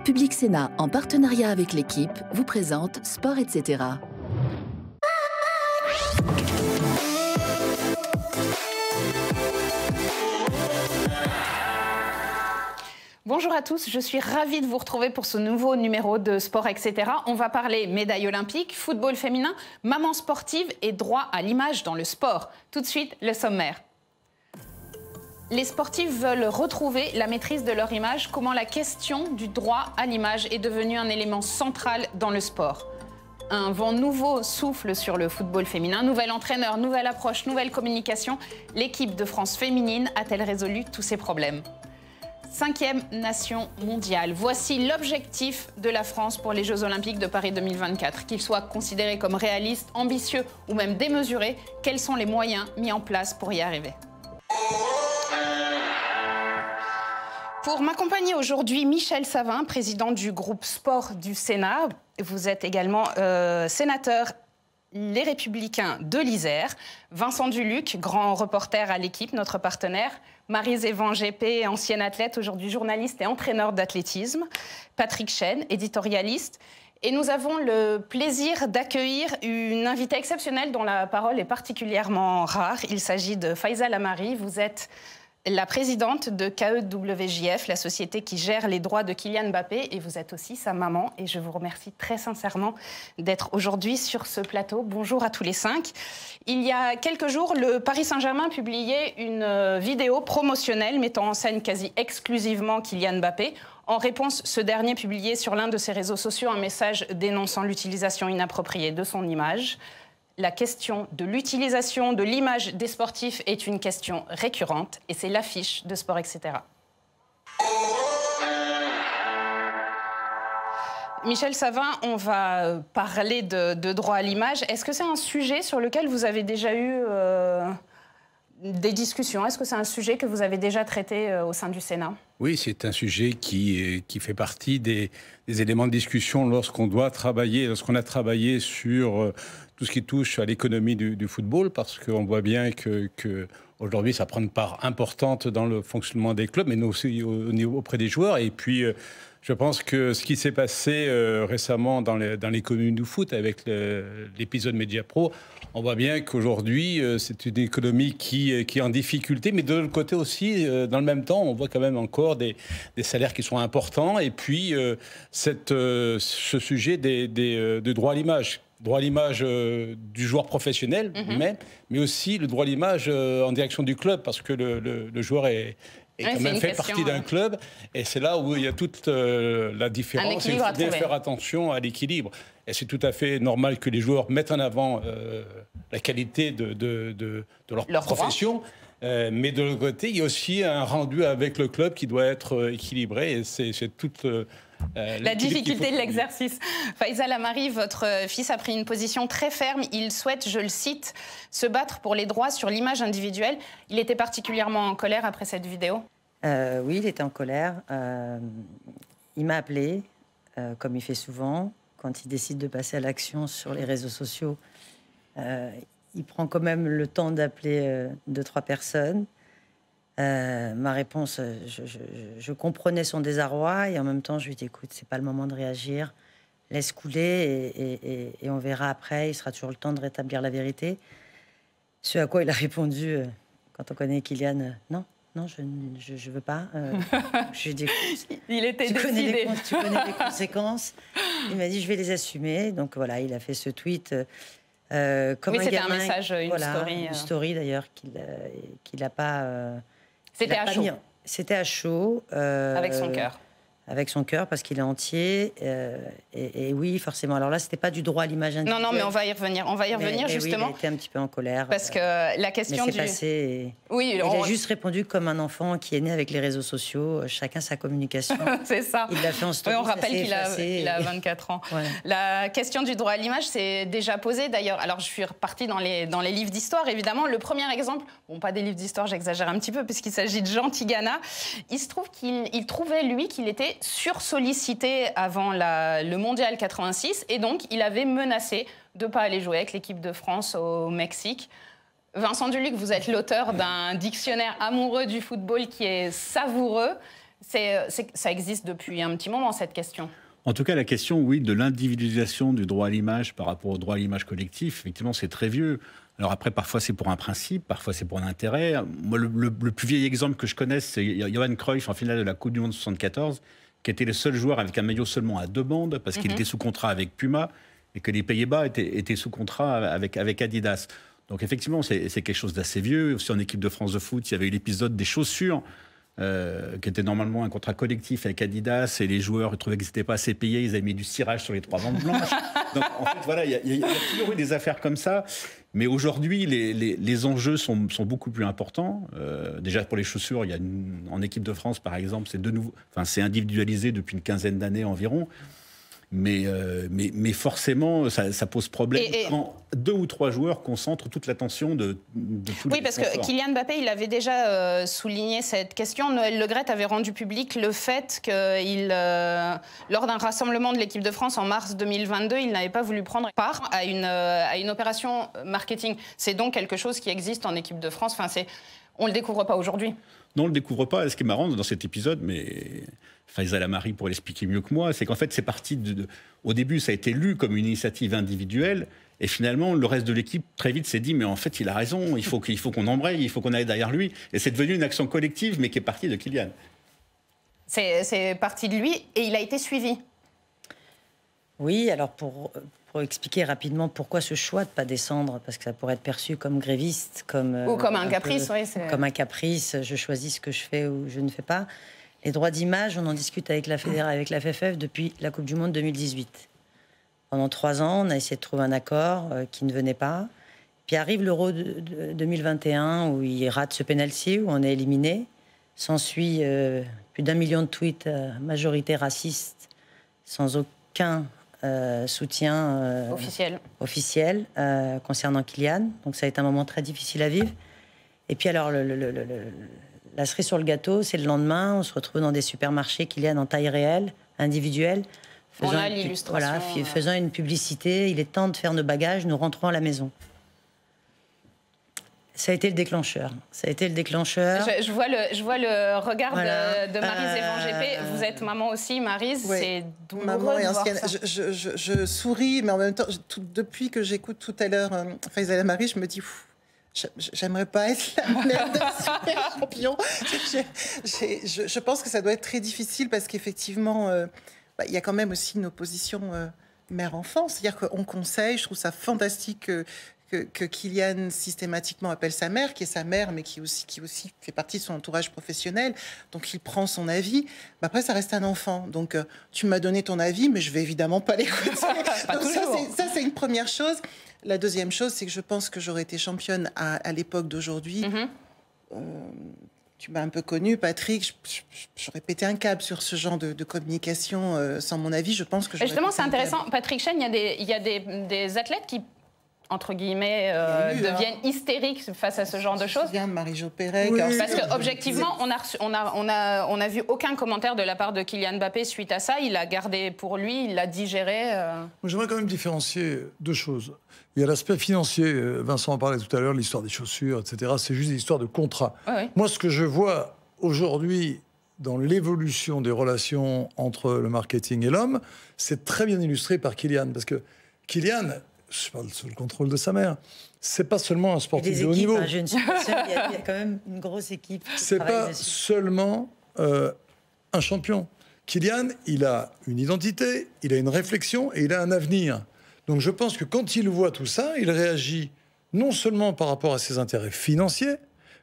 Public Sénat, en partenariat avec l'équipe, vous présente Sport, etc. Bonjour à tous, je suis ravie de vous retrouver pour ce nouveau numéro de Sport, etc. On va parler médailles olympiques, football féminin, maman sportive et droit à l'image dans le sport. Tout de suite, le sommaire. Les sportifs veulent retrouver la maîtrise de leur image. Comment la question du droit à l'image est devenue un élément central dans le sport. Un vent nouveau souffle sur le football féminin. Nouvel entraîneur, nouvelle approche, nouvelle communication. L'équipe de France féminine a-t-elle résolu tous ces problèmes ? 5e nation mondiale. Voici l'objectif de la France pour les Jeux Olympiques de Paris 2024. Qu'ils soient considérés comme réalistes, ambitieux ou même démesurés, quels sont les moyens mis en place pour y arriver ? Pour m'accompagner aujourd'hui, Michel Savin, président du groupe Sport du Sénat. Vous êtes également sénateur Les Républicains de l'Isère. Vincent Duluc, grand reporter à l'équipe, notre partenaire. Marie-Zévan GP, ancienne athlète, aujourd'hui journaliste et entraîneur d'athlétisme. Patrick Chêne, éditorialiste. Et nous avons le plaisir d'accueillir une invitée exceptionnelle dont la parole est particulièrement rare. Il s'agit de Faiza Lamari. Vous êtes la présidente de KEWJF, la société qui gère les droits de Kylian Mbappé, et vous êtes aussi sa maman. Et je vous remercie très sincèrement d'être aujourd'hui sur ce plateau. Bonjour à tous les 5. Il y a quelques jours, le Paris Saint-Germain publiait une vidéo promotionnelle mettant en scène quasi exclusivement Kylian Mbappé. En réponse, ce dernier publiait sur l'un de ses réseaux sociaux un message dénonçant l'utilisation inappropriée de son image. La question de l'utilisation de l'image des sportifs est une question récurrente et c'est l'affiche de Sport, etc. Michel Savin, on va parler de droit à l'image. Est-ce que c'est un sujet sur lequel vous avez déjà eu des discussions? Est-ce que c'est un sujet que vous avez déjà traité au sein du Sénat? Oui, c'est un sujet qui fait partie des éléments de discussion lorsqu'on a travaillé sur tout ce qui touche à l'économie du football, parce qu'on voit bien que aujourd'hui, ça prend une part importante dans le fonctionnement des clubs, mais aussi auprès des joueurs. Et puis, je pense que ce qui s'est passé récemment dans l'économie du foot avec l'épisode Mediapro, on voit bien qu'aujourd'hui, c'est une économie qui est en difficulté, mais de l'autre côté aussi, dans le même temps, on voit quand même encore des salaires qui sont importants. Et puis, ce sujet de droit à l'image. Droit à l'image du joueur professionnel, mais aussi le droit à l'image en direction du club, parce que le joueur est quand même fait partie d'un club, et c'est là où il y a toute la différence. Il faut bien faire attention à l'équilibre. Et c'est tout à fait normal que les joueurs mettent en avant la qualité de leur profession. Mais de l'autre côté, il y a aussi un rendu avec le club qui doit être équilibré, et c'est toute la difficulté de l'exercice. Faiza Lamari, votre fils a pris une position très ferme. Il souhaite, je le cite, se battre pour les droits sur l'image individuelle. Il était particulièrement en colère après cette vidéo? Oui, il était en colère. Il m'a appelé, comme il fait souvent. Quand il décide de passer à l'action sur les réseaux sociaux, il prend quand même le temps d'appeler 2-3 personnes. Ma réponse, je comprenais son désarroi et en même temps je lui dis écoute, c'est pas le moment de réagir, laisse couler et on verra après, il sera toujours le temps de rétablir la vérité. Ce à quoi il a répondu, quand on connaît Kylian, non, je veux pas. Je lui ai dit il était tu décidé. Tu connais les conséquences. Il m'a dit je vais les assumer. Donc voilà, il a fait ce tweet. Comme oui, c'était un message, une story d'ailleurs qu'il n'a pas. C'était à chaud. C'était à chaud. Avec son cœur. Avec son cœur, parce qu'il est entier. Et oui, forcément. Alors là, c'était pas du droit à l'image individuelle. Non, mais on va y revenir. On va y revenir, justement. Oui, il était un petit peu en colère. Parce que la question du... passé. Oui, il a juste répondu comme un enfant qui est né avec les réseaux sociaux. Chacun sa communication. C'est ça. Il l'a fait en story. Oui, on rappelle qu'il a 24 ans. Ouais. La question du droit à l'image s'est déjà posée, d'ailleurs. Alors, je suis repartie dans les livres d'histoire, évidemment. Le premier exemple, bon, pas des livres d'histoire, j'exagère un petit peu, puisqu'il s'agit de Jean Tigana. Il se trouve qu'il trouvait, lui, qu'il était sursollicité avant le Mondial 86 et donc il avait menacé de ne pas aller jouer avec l'équipe de France au Mexique. Vincent Duluc, vous êtes l'auteur d'un dictionnaire amoureux du football qui est savoureux. Ça existe depuis un petit moment, cette question. En tout cas, la question, oui, de l'individualisation du droit à l'image par rapport au droit à l'image collectif, effectivement, c'est très vieux. Alors après, parfois, c'est pour un principe, parfois, c'est pour un intérêt. Moi, le plus vieil exemple que je connaisse, c'est Johan Cruyff, en finale de la Coupe du Monde 74, qui était le seul joueur avec un maillot seulement à 2 bandes, parce qu'il était sous contrat avec Puma, et que les Pays-Bas étaient sous contrat avec Adidas. Donc effectivement, c'est quelque chose d'assez vieux. Aussi en équipe de France de foot, il y avait eu l'épisode des chaussures, qui était normalement un contrat collectif avec Adidas, et les joueurs trouvaient qu'ils n'étaient pas assez payés, ils avaient mis du cirage sur les 3 bandes blanches. Donc en fait, voilà, il y a toujours eu des affaires comme ça. Mais aujourd'hui, les enjeux sont beaucoup plus importants. Déjà pour les chaussures, en équipe de France, par exemple, c'est individualisé depuis une quinzaine d'années environ. Mais forcément, ça pose problème quand 2 ou 3 joueurs concentrent toute l'attention de tous les. Oui, parce que Kylian Mbappé, il avait déjà souligné cette question. Noël Le Graët avait rendu public le fait qu'il, lors d'un rassemblement de l'équipe de France en mars 2022, il n'avait pas voulu prendre part à une opération marketing. C'est donc quelque chose qui existe en équipe de France. Enfin, on ne le découvre pas aujourd'hui. Non, on ne le découvre pas. Ce qui est marrant dans cet épisode, mais Faisal Amari pourrait l'expliquer mieux que moi, c'est qu'en fait, c'est parti au début, ça a été lu comme une initiative individuelle, et finalement, le reste de l'équipe, très vite, s'est dit, mais en fait, il a raison, il faut qu'on embraye, il faut qu'on aille derrière lui. Et c'est devenu une action collective, mais qui est partie de Kylian. C'est parti de lui, et il a été suivi. Oui, alors pour expliquer rapidement pourquoi ce choix de ne pas descendre, parce que ça pourrait être perçu comme gréviste, ou comme un caprice, oui. Comme un caprice, je choisis ce que je fais ou je ne fais pas. Les droits d'image, on en discute avec la Fédération, avec la FFF depuis la Coupe du Monde 2018. Pendant 3 ans, on a essayé de trouver un accord qui ne venait pas. Puis arrive l'Euro 2021 où il rate ce penalty, où on est éliminé. S'ensuit plus d'1 million de tweets majorité racistes, sans aucun soutien officiel concernant Kylian. Donc ça a été un moment très difficile à vivre. Et puis alors, la cerise sur le gâteau, c'est le lendemain, on se retrouve dans des supermarchés Kylian en taille réelle, individuelle. On a l'illustration. Voilà, faisant une publicité, il est temps de faire nos bagages, nous rentrons à la maison. Ça a été le déclencheur. Je vois le regard de Maryse Evangépé. Vous êtes maman aussi, Maryse. Oui. C'est douloureux maman de voir ancienne. ça. Je souris, mais en même temps, depuis que j'écoute tout à l'heure Faisal Amari, je me dis... J'aimerais pas être la mère d'un super champion. Je pense que ça doit être très difficile parce qu'effectivement, il y a quand même aussi une opposition mère-enfant. C'est-à-dire qu'on conseille, je trouve ça fantastique que Kylian systématiquement appelle sa mère, qui est sa mère, mais qui aussi fait partie de son entourage professionnel. Donc il prend son avis. Après, ça reste un enfant. Donc tu m'as donné ton avis, mais je vais évidemment pas l'écouter. Donc ça, c'est une première chose. La deuxième chose, c'est que je pense que j'aurais été championne à l'époque d'aujourd'hui. Tu m'as un peu connue, Patrick. J'aurais pété un câble sur ce genre de communication sans mon avis. Je pense que justement, c'est intéressant. Patrick Chêne, il y a des athlètes qui, entre guillemets, deviennent hystériques face à ce genre de choses. Je viens de Marie-Jo Pérec. Oui, parce qu'objectivement, on a vu aucun commentaire de la part de Kylian Mbappé suite à ça. Il l'a gardé pour lui, il l'a digéré. J'aimerais quand même différencier 2 choses. Il y a l'aspect financier, Vincent en parlait tout à l'heure, l'histoire des chaussures, etc. C'est juste une histoire de contrat. Oui. Moi, ce que je vois aujourd'hui dans l'évolution des relations entre le marketing et l'homme, c'est très bien illustré par Kylian. Parce que Kylian, je parle sous le contrôle de sa mère, c'est pas seulement un sportif de haut niveau. Je ne suis pas seule, il y a quand même une grosse équipe. C'est pas seulement un champion. Kylian, il a une identité, il a une réflexion et il a un avenir. Donc je pense que quand il voit tout ça, il réagit non seulement par rapport à ses intérêts financiers,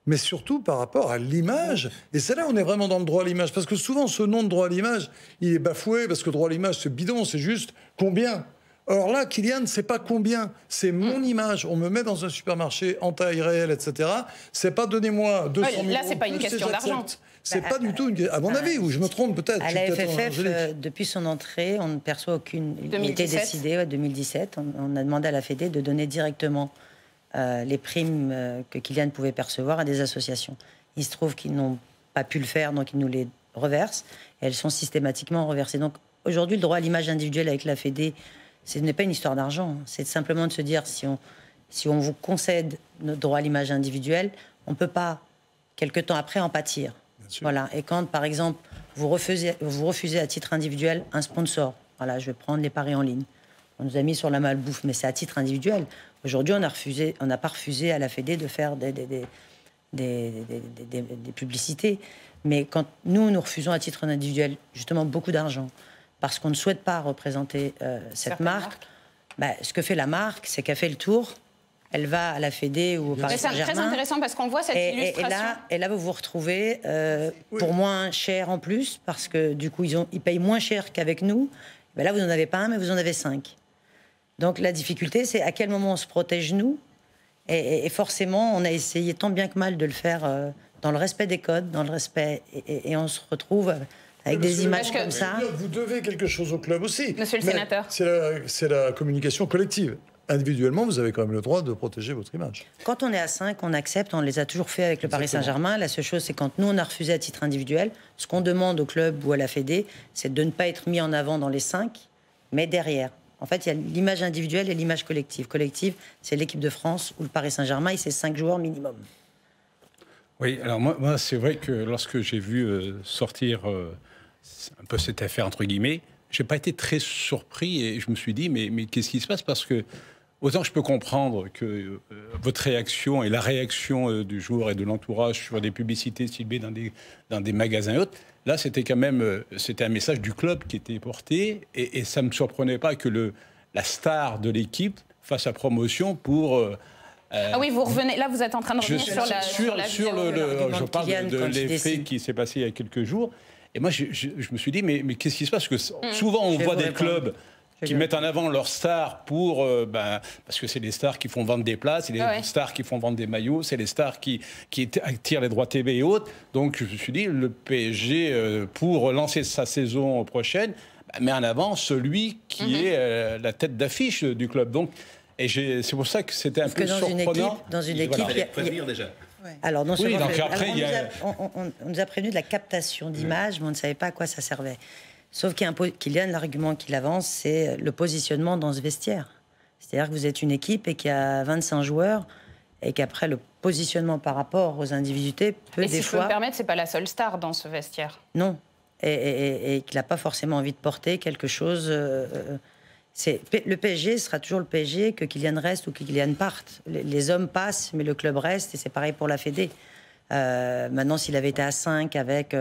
mais surtout par rapport à l'image. Et c'est là où on est vraiment dans le droit à l'image. Parce que souvent, ce nom de droit à l'image, il est bafoué, parce que droit à l'image, c'est bidon, c'est juste combien. Or là, Kylian, c'est pas combien, c'est mon image. On me met dans un supermarché en taille réelle, etc. C'est pas donnez-moi 200 000 euros. Là, c'est pas une question d'argent. C'est pas du tout, à mon avis, ou je me trompe peut-être. À la FFF, depuis son entrée, on ne perçoit aucune... 2017. Il a été décidé, 2017, on a demandé à la Fédé de donner directement les primes que Kylian pouvait percevoir à des associations. Il se trouve qu'ils n'ont pas pu le faire, donc ils nous les reversent, et elles sont systématiquement reversées. Donc aujourd'hui, le droit à l'image individuelle avec la Fédé, ce n'est pas une histoire d'argent, c'est simplement de se dire, si on vous concède notre droit à l'image individuelle, on ne peut pas, quelque temps après, en pâtir. Voilà. Et quand, par exemple, vous refusez à titre individuel un sponsor. Voilà, je vais prendre les paris en ligne. On nous a mis sur la malbouffe, mais c'est à titre individuel. Aujourd'hui, on n'a pas refusé à la Fédé de faire des publicités. Mais quand nous refusons à titre individuel, justement, beaucoup d'argent, parce qu'on ne souhaite pas représenter cette marque, ce que fait la marque, c'est qu'elle fait le tour, elle va à la Fédé ou au Paris Saint-Germain. C'est très intéressant parce qu'on voit cette illustration. Et là, vous vous retrouvez pour moins cher en plus, parce que du coup, ils payent moins cher qu'avec nous. Ben là, vous n'en avez pas un, mais vous en avez 5. Donc la difficulté, c'est à quel moment on se protège, nous. Et forcément, on a essayé tant bien que mal de le faire dans le respect des codes, dans le respect... Et on se retrouve avec des images comme ça. Vous devez quelque chose au club aussi. Monsieur le sénateur. C'est la communication collective. Individuellement, vous avez quand même le droit de protéger votre image. Quand on est à 5, on accepte, on les a toujours fait avec le Paris Saint-Germain. La seule chose, c'est quand nous, on a refusé à titre individuel, ce qu'on demande au club ou à la Fédé, c'est de ne pas être mis en avant dans les 5, mais derrière. En fait, il y a l'image individuelle et l'image collective. Collective, c'est l'équipe de France ou le Paris Saint-Germain, et c'est 5 joueurs minimum. Oui, alors moi c'est vrai que lorsque j'ai vu sortir un peu cette affaire, entre guillemets, j'ai pas été très surpris et je me suis dit, mais qu'est-ce qui se passe? Parce que autant je peux comprendre que votre réaction et la réaction du joueur et de l'entourage sur des publicités ciblées dans des magasins et autres, là c'était quand même c'était un message du club qui était porté et ça ne me surprenait pas que la star de l'équipe fasse sa promotion pour... ah oui, vous revenez. Là, vous êtes en train de revenir sur la je parle de l'effet qui s'est passé il y a quelques jours. Et moi, je me suis dit, mais qu'est-ce qui se passe? Parce que souvent, on voit des clubs qui mettent en avant leurs stars pour... parce que c'est les stars qui font vendre des places, c'est les stars qui font vendre des maillots, c'est les stars qui attirent les droits TV et autres. Donc, je me suis dit, le PSG, pour lancer sa saison prochaine, met en avant celui qui est la tête d'affiche du club. Donc, et c'est pour ça que c'était un peu surprenant. Dans une équipe, il y a prévenir déjà. Ouais. Alors, non seulement on nous a prévenu de la captation d'images, mais on ne savait pas à quoi ça servait. Sauf Kylian, l'argument qu'il avance, c'est le positionnement dans ce vestiaire. C'est-à-dire que vous êtes une équipe et qu'il y a 25 joueurs et qu'après, le positionnement par rapport aux individualités peut des fois... Et si je peux me permettre, c'est pas la seule star dans ce vestiaire. Non. Et qu'il n'a pas forcément envie de porter quelque chose... le PSG sera toujours le PSG, que Kylian reste ou que Kylian parte. Les hommes passent, mais le club reste, et c'est pareil pour la Fédé. Maintenant, s'il avait été à 5 avec...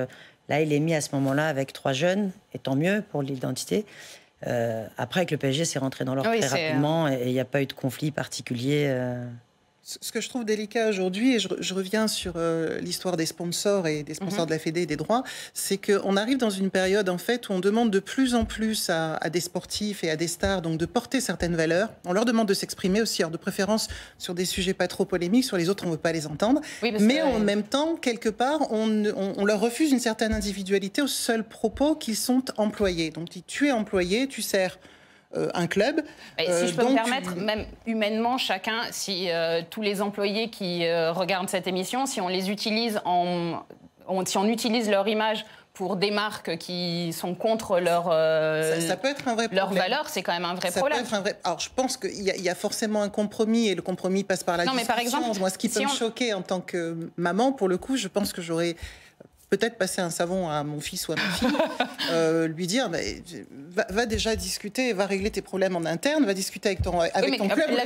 là, il est mis à ce moment-là avec 3 jeunes, et tant mieux pour l'identité. Après, avec le PSG, c'est rentré dans l'ordre très rapidement, et il n'y a pas eu de conflit particulier. Ce que je trouve délicat aujourd'hui, et je reviens sur l'histoire des sponsors et des sponsors de la Fédé et des droits, c'est qu'on arrive dans une période en fait où on demande de plus en plus à des sportifs et à des stars donc de porter certaines valeurs. On leur demande de s'exprimer aussi, alors de préférence sur des sujets pas trop polémiques, sur les autres on ne veut pas les entendre. Oui, mais en même temps, quelque part, on leur refuse une certaine individualité au seul propos qu'ils sont employés. Donc tu es employé, tu sers un club. Si je peux me permettre, même humainement, chacun, si tous les employés qui regardent cette émission, si on les utilise si on utilise leur image pour des marques qui sont contre ça peut être un vrai leur valeur, c'est quand même un vrai problème. Alors, je pense qu'il y a forcément un compromis, et le compromis passe par la discussion. Mais par exemple, moi, ce qui peut me choquer en tant que maman, pour le coup, je pense que j'aurais peut-être passer un savon à mon fils ou à ma fille, lui dire va déjà discuter, va régler tes problèmes en interne, va discuter avec ton club. La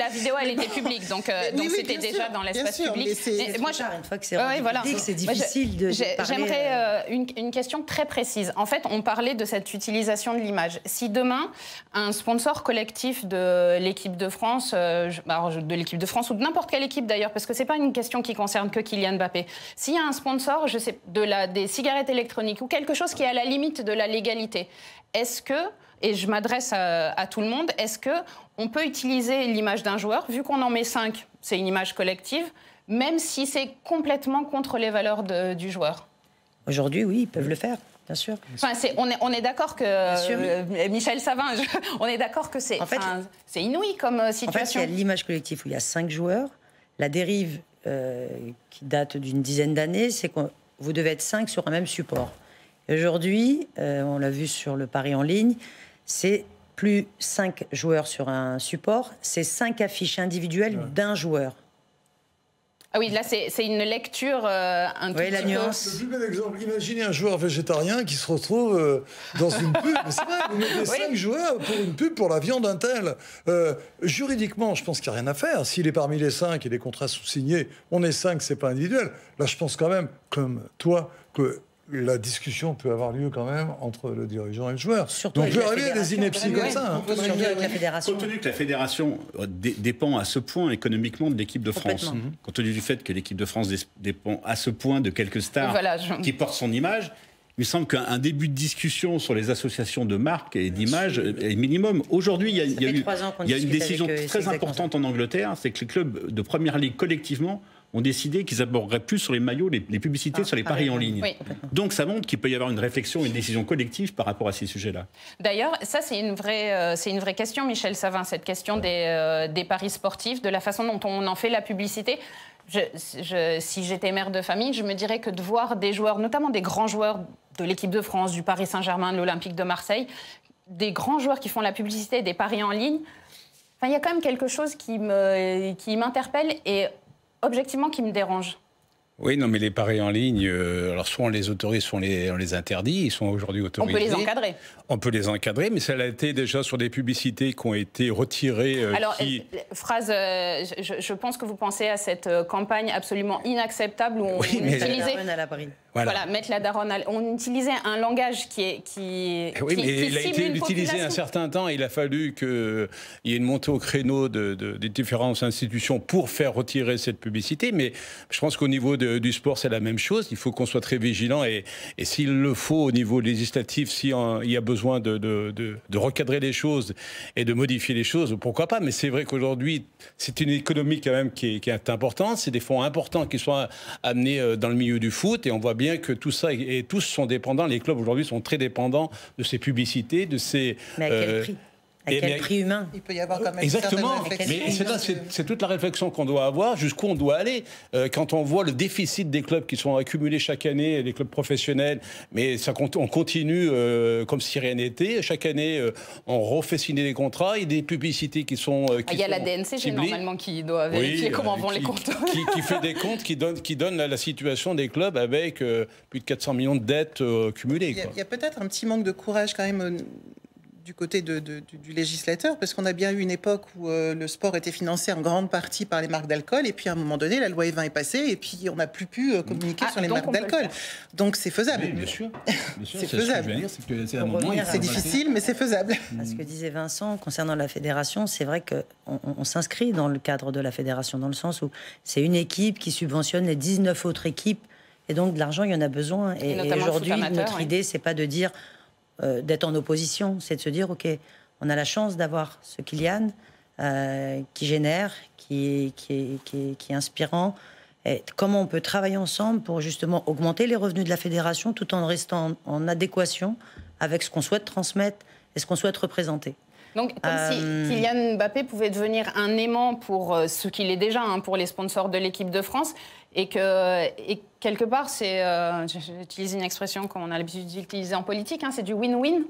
vidéo, elle était publique, donc c'était déjà dans l'espace public. Moi, une fois que c'est public, c'est difficile de parler. J'aimerais une question très précise. En fait, on parlait de cette utilisation de l'image. Si demain, un sponsor collectif de l'équipe de France, de l'équipe de France ou de n'importe quelle équipe d'ailleurs, parce que c'est pas une question qui concerne que Kylian Mbappé. S'il y a un sponsor, des cigarettes électroniques ou quelque chose qui est à la limite de la légalité, est-ce que, et je m'adresse à tout le monde, est-ce qu'on peut utiliser l'image d'un joueur, vu qu'on en met 5, c'est une image collective, même si c'est complètement contre les valeurs du joueur? Aujourd'hui, oui, ils peuvent le faire. Bien sûr. Enfin, on est d'accord que Michel Savin, on est d'accord que c'est inouï comme situation. En fait, il y a l'image collective où il y a 5 joueurs. La dérive qui date d'une dizaine d'années, c'est que vous devez être 5 sur un même support. Aujourd'hui, on l'a vu sur le pari en ligne, c'est plus 5 joueurs sur un support, c'est 5 affiches individuelles d'un joueur. Ah oui, là, c'est une lecture un tout Oui, la petit peu. nuance. Le plus bel exemple, imaginez un joueur végétarien qui se retrouve dans une pub. Mais c'est vrai, vous mettez 5 joueurs pour une pub pour la viande un tel. Juridiquement, je pense qu'il n'y a rien à faire. S'il est parmi les 5 et les contrats sous-signés, on est 5, c'est pas individuel. Là, je pense quand même, comme toi, que la discussion peut avoir lieu quand même entre le dirigeant et le joueur. Surtout Donc, avec peut la arriver à des fédération, inepties quand comme même, ça. hein. Surtout avec la fédération. Compte tenu que la fédération dépend à ce point économiquement de l'équipe de France, Complètement. compte tenu du fait que l'équipe de France dépend à ce point de quelques stars Voilà, qui portent son image, il me semble qu'un début de discussion sur les associations de marques et d'images est minimum. Aujourd'hui, il y a une décision très importante en Angleterre, c'est que les clubs de première ligue collectivement ont décidé qu'ils aborderaient plus sur les maillots les publicités sur les paris en ligne. Oui. Donc ça montre qu'il peut y avoir une réflexion, une décision collective par rapport à ces sujets-là. D'ailleurs, ça, c'est une vraie question, Michel Savin, cette question des paris sportifs, de la façon dont on en fait la publicité. Si j'étais mère de famille, je me dirais que de voir des joueurs, notamment des grands joueurs de l'équipe de France, du Paris Saint-Germain, de l'Olympique de Marseille, des grands joueurs qui font la publicité des paris en ligne, il y a quand même quelque chose qui m'interpelle et objectivement qui me dérange. Oui, non, mais les paris en ligne, alors soit on les autorise, soit on les interdit. Ils sont aujourd'hui autorisés. On peut les encadrer. On peut les encadrer, mais ça a été déjà sur des publicités qui ont été retirées. Alors, phrase, je pense que vous pensez à cette campagne absolument inacceptable où on utilisait... Voilà, mettre la daronne on utilisait un langage qui oui, mais il a été utilisé un certain temps. Il a fallu qu'il y ait une montée au créneau des différentes institutions pour faire retirer cette publicité. Mais je pense qu'au niveau du sport, c'est la même chose. Il faut qu'on soit très vigilant. Et s'il le faut, au niveau législatif, s'il y a besoin de recadrer les choses et de modifier les choses, pourquoi pas. Mais c'est vrai qu'aujourd'hui, c'est une économie quand même qui est importante. C'est des fonds importants qui sont amenés dans le milieu du foot. Et on voit bien que tout ça et tous sont dépendants. Les clubs aujourd'hui sont très dépendants de ces publicités, de ces. Mais à quel prix ? À quel prix humain ? Il peut y avoir quand même exactement. une certaine réflexion. Mais c'est toute la réflexion qu'on doit avoir, jusqu'où on doit aller. Quand on voit le déficit des clubs qui sont accumulés chaque année, les clubs professionnels, mais on continue comme si rien n'était. Chaque année, on refait signer des contrats, il y a des publicités qui sont il y a la DNCG normalement qui doit vérifier comment vont les comptes. qui fait des comptes, qui donne la situation des clubs avec plus de 400 millions de dettes cumulées. Il y a peut-être un petit manque de courage quand même du côté du législateur, parce qu'on a bien eu une époque où le sport était financé en grande partie par les marques d'alcool, et puis à un moment donné, la loi E20 est passée, et puis on n'a plus pu communiquer sur les marques d'alcool. Donc c'est faisable. Oui, bien sûr. C'est faisable. C'est difficile, mais c'est faisable. Ce que disait Vincent concernant la fédération, c'est vrai qu'on s'inscrit dans le cadre de la fédération, dans le sens où c'est une équipe qui subventionne les 19 autres équipes, et donc de l'argent, il y en a besoin. Et aujourd'hui, notre idée, c'est pas de dire d'être en opposition, c'est de se dire, OK, on a la chance d'avoir ce Kylian qui génère, qui est inspirant. Et comment on peut travailler ensemble pour justement augmenter les revenus de la fédération tout en restant en adéquation avec ce qu'on souhaite transmettre et ce qu'on souhaite représenter. Donc, comme si Kylian Mbappé pouvait devenir un aimant pour ce qu'il est déjà, pour les sponsors de l'équipe de France, et quelque part, c'est, j'utilise une expression qu'on a l'habitude d'utiliser en politique, c'est du win-win.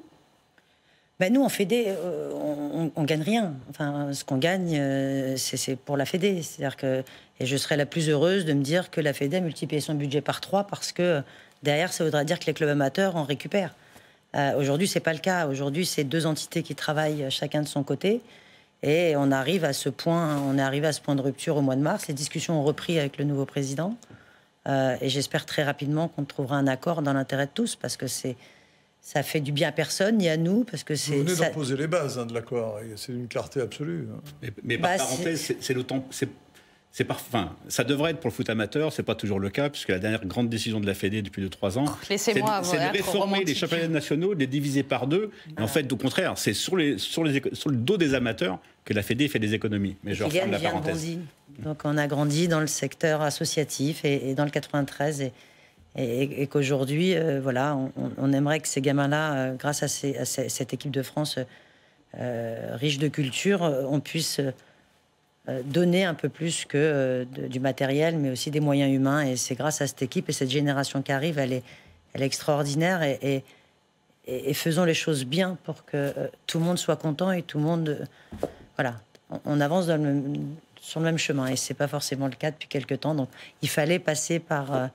Ben nous, en Fédé, on gagne rien. Enfin, ce qu'on gagne, c'est pour la Fédé. C'est-à-dire que, et je serais la plus heureuse de me dire que la Fédé a multiplié son budget par 3 parce que derrière, ça voudrait dire que les clubs amateurs en récupèrent. Aujourd'hui, c'est pas le cas. Aujourd'hui, c'est 2 entités qui travaillent chacun de son côté. Et on arrive à ce point, de rupture au mois de mars. Les discussions ont repris avec le nouveau président. Et j'espère très rapidement qu'on trouvera un accord dans l'intérêt de tous, parce que ça fait du bien à personne ni à nous, parce que Vous venez d'en poser les bases de l'accord. C'est une clarté absolue. Mais par parenthèse, ça devrait être pour le foot amateur, c'est pas toujours le cas, puisque la dernière grande décision de la Fédé depuis 2-3 ans, c'est de réformer les championnats nationaux, de les diviser par 2. Et en fait, au contraire, c'est sur le dos des amateurs que la Fédé fait des économies. Mais je referme la parenthèse. Donc on a grandi dans le secteur associatif et dans le 93 et qu'aujourd'hui, voilà, on aimerait que ces gamins-là, grâce à cette équipe de France riche de culture, on puisse donner un peu plus que du matériel, mais aussi des moyens humains. Et c'est grâce à cette équipe et cette génération qui arrive, elle est extraordinaire. Et faisons les choses bien pour que tout le monde soit content et tout le monde... voilà, on avance sur le même chemin. Et ce n'est pas forcément le cas depuis quelques temps. Donc, il fallait passer par...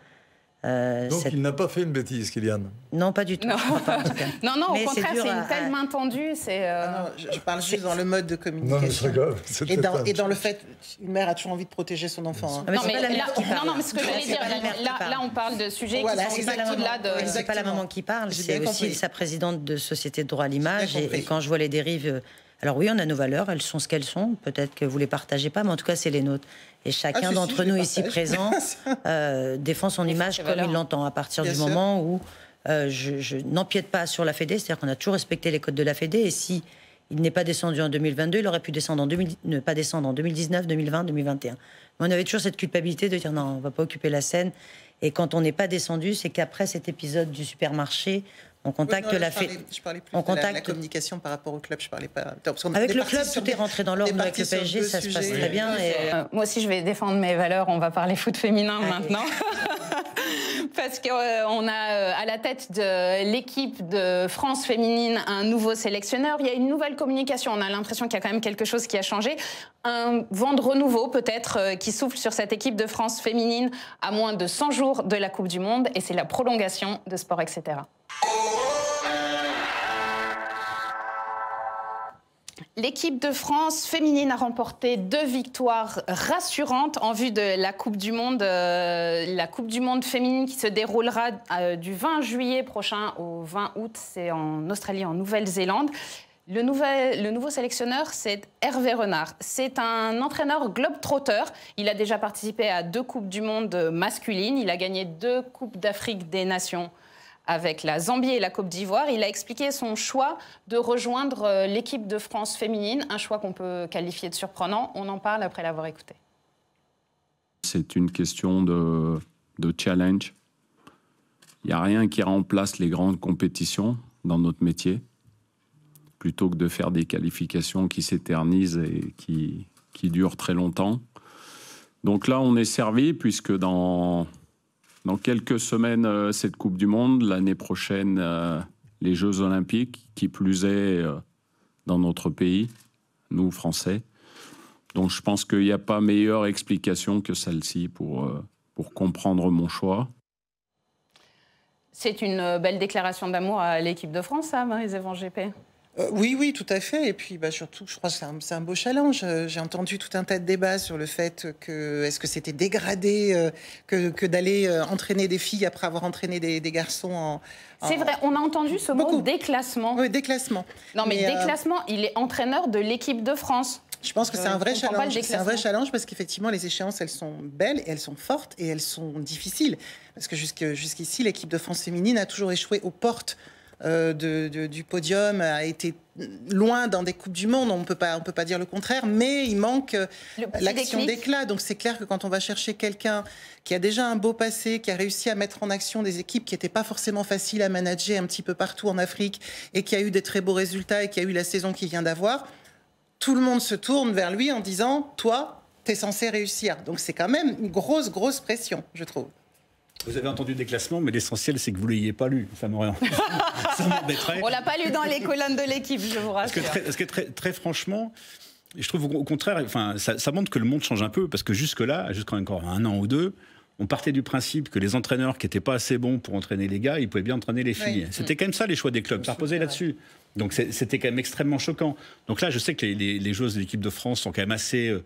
Donc, il n'a pas fait une bêtise, Kylian. Non, pas du tout. Non, Pas, en tout cas. non, au Mais contraire, dur c'est une telle main tendue. Non, je parle juste dans le mode de Non, communication. mais je rigole. Et dans le fait, une mère a toujours envie de protéger son enfant. Hein. Ah, mais Non, c'est mais pas la mère qui parle. non, mais ce que j'allais C'est dire, pas la mère qui parle. là, on parle de sujets Voilà, qui sont exactement. au-delà de... C'est pas la maman qui parle, J'ai c'est bien aussi compris. sa présidente de Société de droit à l'image. J'ai bien compris. Et quand je vois les dérives, alors oui, on a nos valeurs, elles sont ce qu'elles sont. Peut-être que vous les partagez pas, mais en tout cas, c'est les nôtres. Et chacun si, d'entre je les nous ici partage. présent défend son image ses comme valeurs. il l'entend. À partir Bien du sûr. moment où je n'empiète pas sur la Fédé, c'est-à-dire qu'on a toujours respecté les codes de la Fédé. Et si il n'est pas descendu en 2022, il aurait pu descendre ne pas descendre en 2019, 2020, 2021. Mais on avait toujours cette culpabilité de dire non, on ne va pas occuper la scène. Et quand on n'est pas descendu, c'est qu'après cet épisode du supermarché, on contacte la Fédé. Je parlais plus on de contacte la communication par rapport au club. Je parlais pas. Avec le club, tout est rentré dans l'ordre. Avec le PSG, ça se passe très bien. Et Moi aussi, je vais défendre mes valeurs. On va parler foot féminin maintenant. Parce qu'on a à la tête de l'équipe de France féminine un nouveau sélectionneur. Il y a une nouvelle communication. On a l'impression qu'il y a quand même quelque chose qui a changé. Un vent de renouveau, peut-être, qui souffle sur cette équipe de France féminine à moins de 100 jours de la Coupe du Monde. Et c'est la prolongation de Sport, etc. L'équipe de France féminine a remporté 2 victoires rassurantes en vue de la Coupe du Monde féminine qui se déroulera du 20 juillet prochain au 20 août. C'est en Australie, en Nouvelle-Zélande. Le nouveau sélectionneur, c'est Hervé Renard. C'est un entraîneur globe-trotteur. Il a déjà participé à 2 Coupes du Monde masculines. Il a gagné 2 Coupes d'Afrique des Nations avec la Zambie et la Côte d'Ivoire. Il a expliqué son choix de rejoindre l'équipe de France féminine, un choix qu'on peut qualifier de surprenant. On en parle après l'avoir écouté. C'est une question de challenge. Il n'y a rien qui remplace les grandes compétitions dans notre métier, plutôt que de faire des qualifications qui s'éternisent et qui durent très longtemps. Donc là, on est servi, puisque dans quelques semaines, cette Coupe du Monde, l'année prochaine, les Jeux Olympiques, qui plus est dans notre pays, nous, Français. Donc je pense qu'il n'y a pas meilleure explication que celle-ci pour comprendre mon choix. C'est une belle déclaration d'amour à l'équipe de France, ça, Marie-Zévan GP? Oui, tout à fait. Et puis, surtout, je crois que c'est un beau challenge. J'ai entendu tout un tas de débats sur le fait que est-ce que c'était dégradé que d'aller entraîner des filles après avoir entraîné des garçons C'est vrai, on a entendu ce mot déclassement. Oui, déclassement. Non, mais déclassement, il est entraîneur de l'équipe de France. Je pense que c'est un vrai challenge. C'est un vrai challenge parce qu'effectivement, les échéances, elles sont belles, elles sont fortes et elles sont difficiles. Parce que jusqu'ici, l'équipe de France féminine a toujours échoué aux portes du podium, a été loin dans des Coupes du Monde, on peut pas dire le contraire, mais il manque l'action d'éclat. Donc c'est clair que quand on va chercher quelqu'un qui a déjà un beau passé, qui a réussi à mettre en action des équipes qui n'étaient pas forcément faciles à manager un petit peu partout en Afrique et qui a eu des très beaux résultats et qui a eu la saison qu'il vient d'avoir, tout le monde se tourne vers lui en disant « Toi, t'es censé réussir ». Donc c'est quand même une grosse pression, je trouve. Vous avez entendu des classements, mais l'essentiel, c'est que vous ne l'ayez pas lu. Ça m'embêterait. On ne l'a pas lu dans les colonnes de l'équipe, je vous rassure. Parce que très franchement, je trouve au contraire, ça montre que le monde change un peu, parce que jusque-là, jusqu'à encore 1 an ou 2, on partait du principe que les entraîneurs qui n'étaient pas assez bons pour entraîner les gars, ils pouvaient bien entraîner les filles. Oui. C'était quand même ça, les choix des clubs. Ça reposait là-dessus. Donc c'était quand même extrêmement choquant. Donc là, je sais que les joueuses de l'équipe de France sont quand même assez...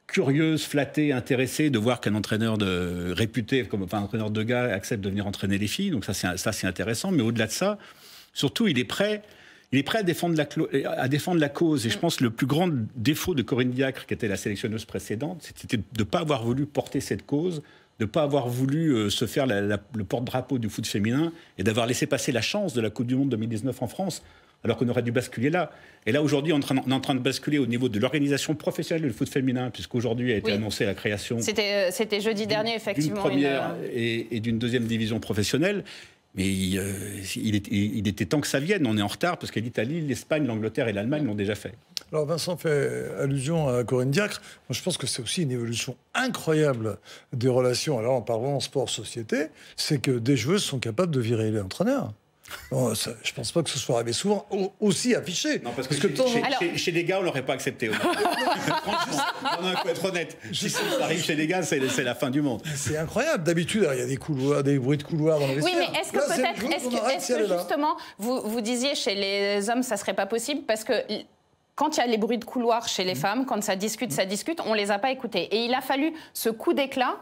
curieuse, flattée, intéressée de voir qu'un entraîneur réputé, un entraîneur de gars, accepte de venir entraîner les filles. Donc ça c'est intéressant. Mais au-delà de ça, surtout, il est prêt à défendre la cause. Et je pense que le plus grand défaut de Corinne Diacre, qui était la sélectionneuse précédente, c'était de ne pas avoir voulu porter cette cause, de ne pas avoir voulu se faire le porte-drapeau du foot féminin et d'avoir laissé passer la chance de la Coupe du Monde 2019 en France, alors qu'on aurait dû basculer là. Et là, aujourd'hui, on est en train de basculer au niveau de l'organisation professionnelle du foot féminin, puisqu'aujourd'hui a été annoncée la création... C'était jeudi dernier, effectivement. D'une première et d'une deuxième division professionnelle. Mais il était temps que ça vienne. On est en retard, parce que l'Italie, l'Espagne, l'Angleterre et l'Allemagne l'ont déjà fait. Alors Vincent fait allusion à Corinne Diacre. Moi, je pense que c'est aussi une évolution incroyable des relations. Alors en parlant sport-société, c'est que des joueuses sont capables de virer les entraîneurs. Non, ça, je pense pas que ce soit arrivé souvent, aussi affiché. Non, parce que chez les gars, on l'aurait pas accepté. Franchement, il faut être honnête. Si ça arrive chez les gars, c'est la fin du monde. C'est incroyable. D'habitude, il y a des couloirs, des bruits de couloirs dans les vestiaires. Oui, mais est-ce que justement, vous disiez chez les hommes, ça serait pas possible parce que quand il y a les bruits de couloir chez les femmes, quand ça discute, on les a pas écoutés. Et il a fallu ce coup d'éclat.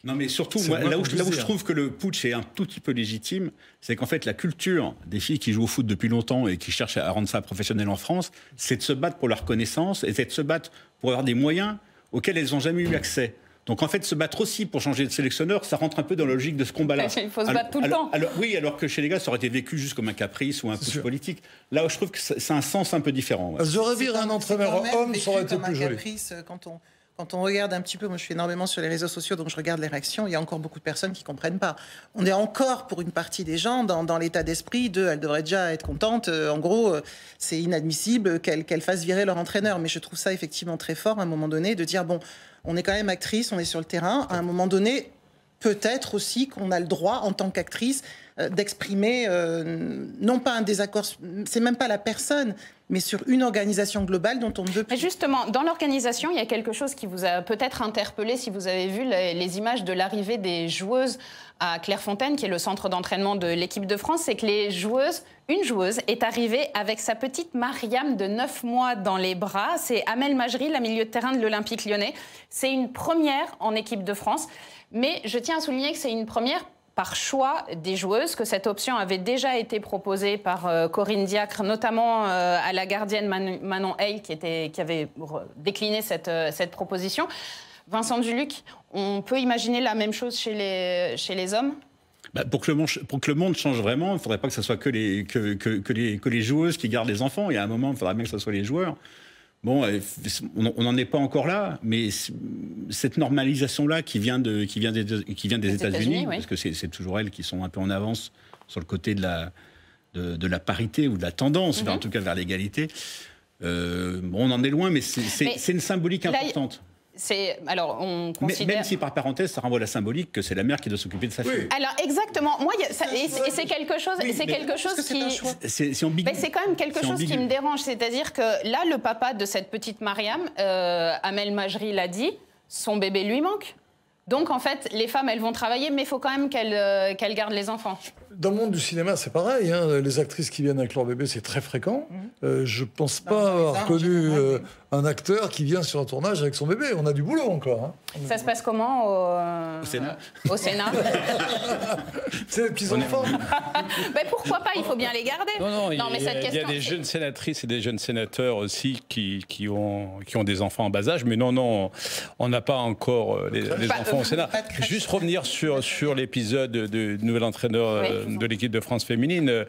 Non, mais surtout, moi, là où je trouve que le putsch est un tout petit peu légitime, c'est qu'en fait, la culture des filles qui jouent au foot depuis longtemps et qui cherchent à rendre ça professionnel en France, c'est de se battre pour leur reconnaissance et c'est de se battre pour avoir des moyens auxquels elles n'ont jamais eu accès. Donc, en fait, se battre aussi pour changer de sélectionneur, ça rentre un peu dans la logique de ce combat-là. Il faut se battre tout le temps. Alors que chez les gars, ça aurait été vécu juste comme un caprice ou un push politique. Là, je trouve que c'est un sens un peu différent. Ouais. J'aurais vu un entraîneur homme, ça aurait été plus joli. Quand on regarde un petit peu, moi je suis énormément sur les réseaux sociaux, donc je regarde les réactions, il y a encore beaucoup de personnes qui ne comprennent pas. On est encore, pour une partie des gens, dans l'état d'esprit de « elle devrait déjà être contente ». En gros, c'est inadmissible qu'elle fasse virer leur entraîneur. Mais je trouve ça effectivement très fort, à un moment donné, de dire « bon, on est quand même actrice, on est sur le terrain ». À un moment donné, peut-être aussi qu'on a le droit, en tant qu'actrice, d'exprimer, non pas un désaccord, c'est même pas la personne, mais sur une organisation globale dont on ne veut plus. Mais justement, dans l'organisation, il y a quelque chose qui vous a peut-être interpellé si vous avez vu les images de l'arrivée des joueuses à Clairefontaine, qui est le centre d'entraînement de l'équipe de France, c'est que une joueuse est arrivée avec sa petite Mariam de 9 mois dans les bras. C'est Amel Majri, la milieu de terrain de l'Olympique Lyonnais. C'est une première en équipe de France. Mais je tiens à souligner que c'est une première par choix des joueuses, que cette option avait déjà été proposée par Corinne Diacre, notamment à la gardienne Manon Hay, qui avait décliné cette proposition. Vincent Duluc, on peut imaginer la même chose chez les hommes ? Pour que le monde change vraiment, il ne faudrait pas que ce soit que les joueuses qui gardent les enfants. Il y a un moment, il faudrait bien que ce soit les joueurs. Bon, on n'en est pas encore là, mais cette normalisation-là qui vient des États-Unis, oui. Parce que c'est toujours elles qui sont un peu en avance sur le côté de la parité ou de la tendance, en tout cas vers l'égalité. On en est loin, mais c'est une symbolique importante. Alors, on considère... Même si par parenthèse, ça renvoie à la symbolique que c'est la mère qui doit s'occuper de sa fille. Alors exactement, moi, c'est quelque chose, c'est quand même quelque chose qui me dérange, c'est-à-dire que là, le papa de cette petite Mariam, Amel Majri l'a dit, son bébé lui manque. Donc en fait, les femmes, elles vont travailler, mais il faut quand même qu'elles gardent les enfants. Dans le monde du cinéma, c'est pareil. Hein. Les actrices qui viennent avec leur bébé, c'est très fréquent. Je pense pas avoir connu un acteur qui vient sur un tournage avec son bébé. On a du boulot encore. Hein. Ça se passe comment au Sénat? Au Sénat. C'est les petits-enfants. Mais pourquoi pas? Il faut bien les garder. Non, il y a des jeunes sénatrices et des jeunes sénateurs aussi qui ont des enfants en bas âge. Mais non, on n'a pas encore les enfants au Sénat. Juste revenir sur l'épisode de nouvel entraîneur de l'équipe de France féminine.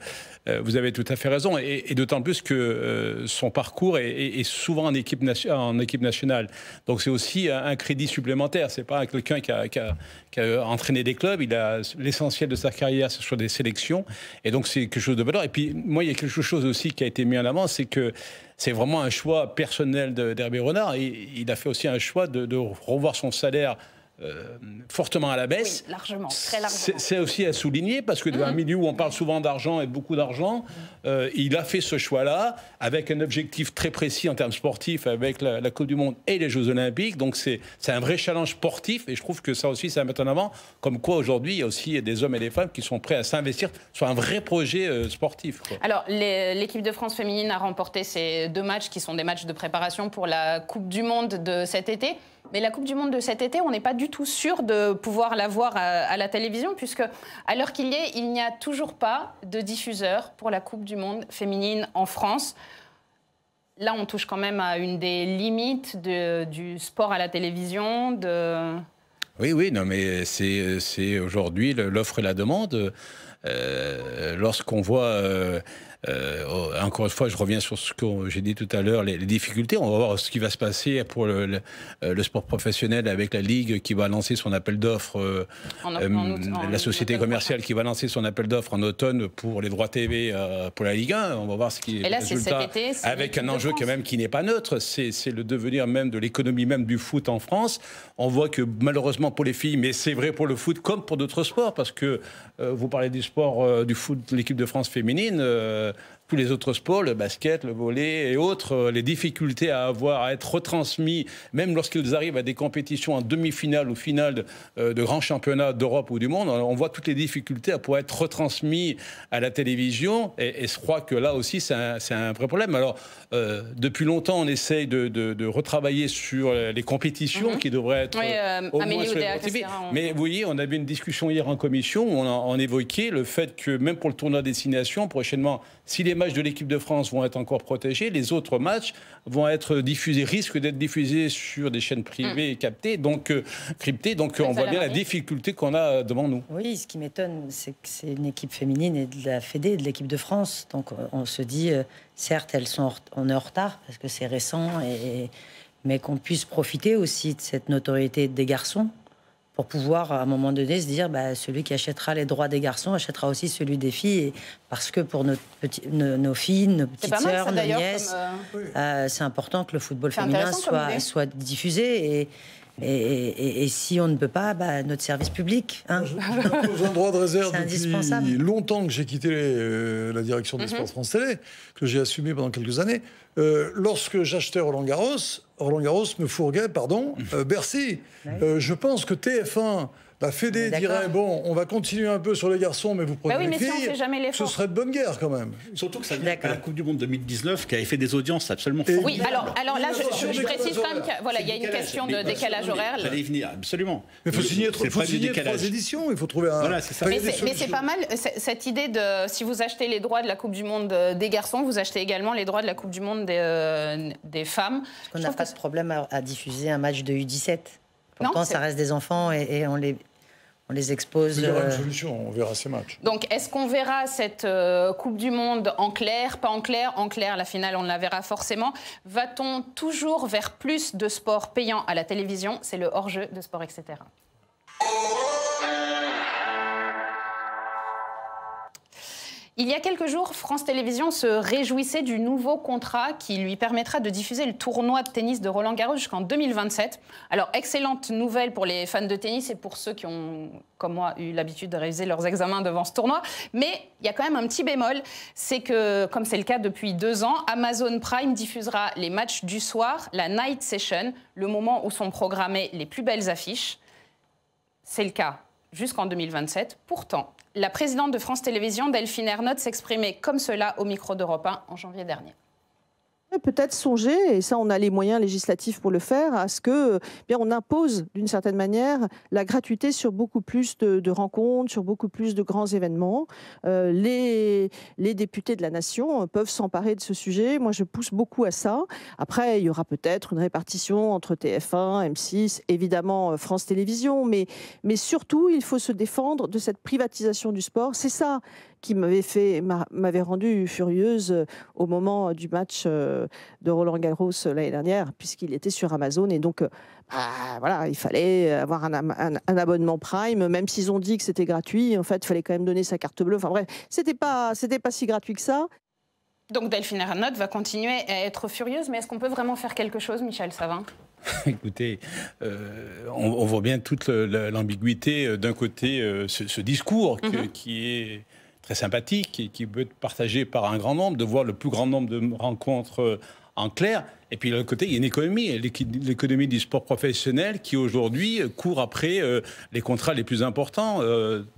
Vous avez tout à fait raison, et d'autant plus que son parcours est souvent en équipe nationale. Donc c'est aussi un crédit supplémentaire. C'est pas quelqu'un qui a entraîné des clubs. Il a l'essentiel de sa carrière sur des sélections, et donc c'est quelque chose de valeur. Et puis moi, il y a quelque chose aussi qui a été mis en avant, c'est que c'est vraiment un choix personnel d'Hervé Renard. Et il a fait aussi un choix de revoir son salaire fortement à la baisse. Oui, largement, très largement. C'est aussi à souligner, parce que dans un milieu où on parle souvent d'argent et beaucoup d'argent, il a fait ce choix-là avec un objectif très précis en termes sportifs, avec la Coupe du Monde et les Jeux Olympiques. Donc c'est un vrai challenge sportif, et je trouve que ça aussi, ça met en avant, comme quoi aujourd'hui, il y a aussi des hommes et des femmes qui sont prêts à s'investir sur un vrai projet sportif. Quoi. Alors, l'équipe de France féminine a remporté ces 2 matchs qui sont des matchs de préparation pour la Coupe du Monde de cet été. Mais la Coupe du Monde de cet été, on n'est pas du tout sûr de pouvoir la voir à la télévision, puisque à l'heure qu'il est, il n'y a toujours pas de diffuseur pour la Coupe du Monde féminine en France. Là, on touche quand même à une des limites du sport à la télévision. Oui, non, mais c'est aujourd'hui l'offre et la demande. Lorsqu'on voit Encore une fois, je reviens sur ce que j'ai dit tout à l'heure, les difficultés. On va voir ce qui va se passer pour le sport professionnel avec la Ligue qui va lancer son appel d'offres, la société commerciale qui va lancer son appel d'offres en automne pour les droits TV pour la Ligue 1. On va voir ce qui est le résultat, cet été, avec un enjeu quand même qui n'est pas neutre. C'est le devenir même de l'économie même du foot en France. On voit que malheureusement pour les filles, mais c'est vrai pour le foot comme pour d'autres sports, parce que vous parlez du sport du foot de l'équipe de France féminine, tous les autres sports, le basket, le volley et autres, les difficultés à être retransmis, même lorsqu'ils arrivent à des compétitions en demi-finale ou finale de grands championnats d'Europe ou du monde, on voit toutes les difficultés à pouvoir être retransmis à la télévision. Et je crois que là aussi, c'est un vrai problème. Alors, depuis longtemps, on essaye de retravailler sur les compétitions qui devraient être au moins sur les droits TV. Mais vous voyez, on avait une discussion hier en commission où on évoquait le fait que même pour le tournoi destination, prochainement, si les matchs de l'équipe de France vont être encore protégés, les autres matchs vont être diffusés, risquent d'être diffusés sur des chaînes privées et captées, donc cryptées. Donc on voit bien la difficulté qu'on a devant nous. Oui, ce qui m'étonne, c'est que c'est une équipe féminine et de la Fédé, de l'équipe de France. Donc on se dit, certes, on est en retard parce que c'est récent, mais qu'on puisse profiter aussi de cette notoriété des garçons, pour pouvoir, à un moment donné, se dire celui qui achètera les droits des garçons achètera aussi celui des filles. Parce que pour nos filles, nos petites sœurs, nos nièces, c'est important que le football féminin soit diffusé. Et si on ne peut pas, notre service public. J'ai un droit de réserve depuis longtemps que j'ai quitté la direction des sports France Télé, que j'ai assumé pendant quelques années. Lorsque j'achetais Roland Garros me fourguait, Bercy. Je pense que TF1, la Fédé dirait bon, on va continuer un peu sur les garçons, mais vous prenez les filles. Si on fait jamais l'effort. Ce serait de bonne guerre quand même. Surtout que ça vient de la Coupe du Monde 2019 qui avait fait des audiences absolument fortes. Oui, alors là, je précise quand même qu'il y a une question de décalage horaire. J'allais y venir, absolument. Mais il faut signer 3 éditions, il faut trouver un... Voilà, c'est ça. Mais c'est pas mal, cette idée de, si vous achetez les droits de la Coupe du Monde des garçons, vous achetez également les droits de la Coupe du Monde des femmes. On n'a pas de problème à diffuser un match de U17. Pourtant, ça reste des enfants et on les expose. Il y aura une solution, on verra ces matchs. Donc, est-ce qu'on verra cette Coupe du Monde en clair, pas en clair? En clair, la finale, on la verra forcément. Va-t-on toujours vers plus de sport payant à la télévision? C'est le hors-jeu de Sport, etc. Il y a quelques jours, France Télévisions se réjouissait du nouveau contrat qui lui permettra de diffuser le tournoi de tennis de Roland-Garros jusqu'en 2027. Alors, excellente nouvelle pour les fans de tennis et pour ceux qui ont, comme moi, eu l'habitude de réaliser leurs examens devant ce tournoi. Mais il y a quand même un petit bémol, c'est que, comme c'est le cas depuis 2 ans, Amazon Prime diffusera les matchs du soir, la night session, le moment où sont programmées les plus belles affiches. C'est le cas jusqu'en 2027. Pourtant, la présidente de France Télévisions, Delphine Ernotte, s'exprimait comme cela au micro d'Europe 1 en janvier dernier. Peut-être songer, et ça on a les moyens législatifs pour le faire, à ce que bien on impose d'une certaine manière la gratuité sur beaucoup plus de rencontres, sur beaucoup plus de grands événements. Les députés de la nation peuvent s'emparer de ce sujet. Moi je pousse beaucoup à ça. Après il y aura peut-être une répartition entre TF1, M6, évidemment France Télévisions, mais surtout il faut se défendre de cette privatisation du sport. C'est ça qui m'avait rendue furieuse au moment du match de Roland-Garros l'année dernière, puisqu'il était sur Amazon. Et donc, voilà, il fallait avoir un abonnement Prime, même s'ils ont dit que c'était gratuit. En fait, il fallait quand même donner sa carte bleue. Enfin bref, c'était pas si gratuit que ça. Donc Delphine Ernotte va continuer à être furieuse, mais est-ce qu'on peut vraiment faire quelque chose, Michel Savin? Écoutez, on voit bien toute l'ambiguïté. D'un côté, ce discours qui est très sympathique et qui peut être partagé par un grand nombre, de voir le plus grand nombre de rencontres en clair. Et puis de l'autre côté, il y a une économie, l'économie du sport professionnel qui aujourd'hui court après les contrats les plus importants.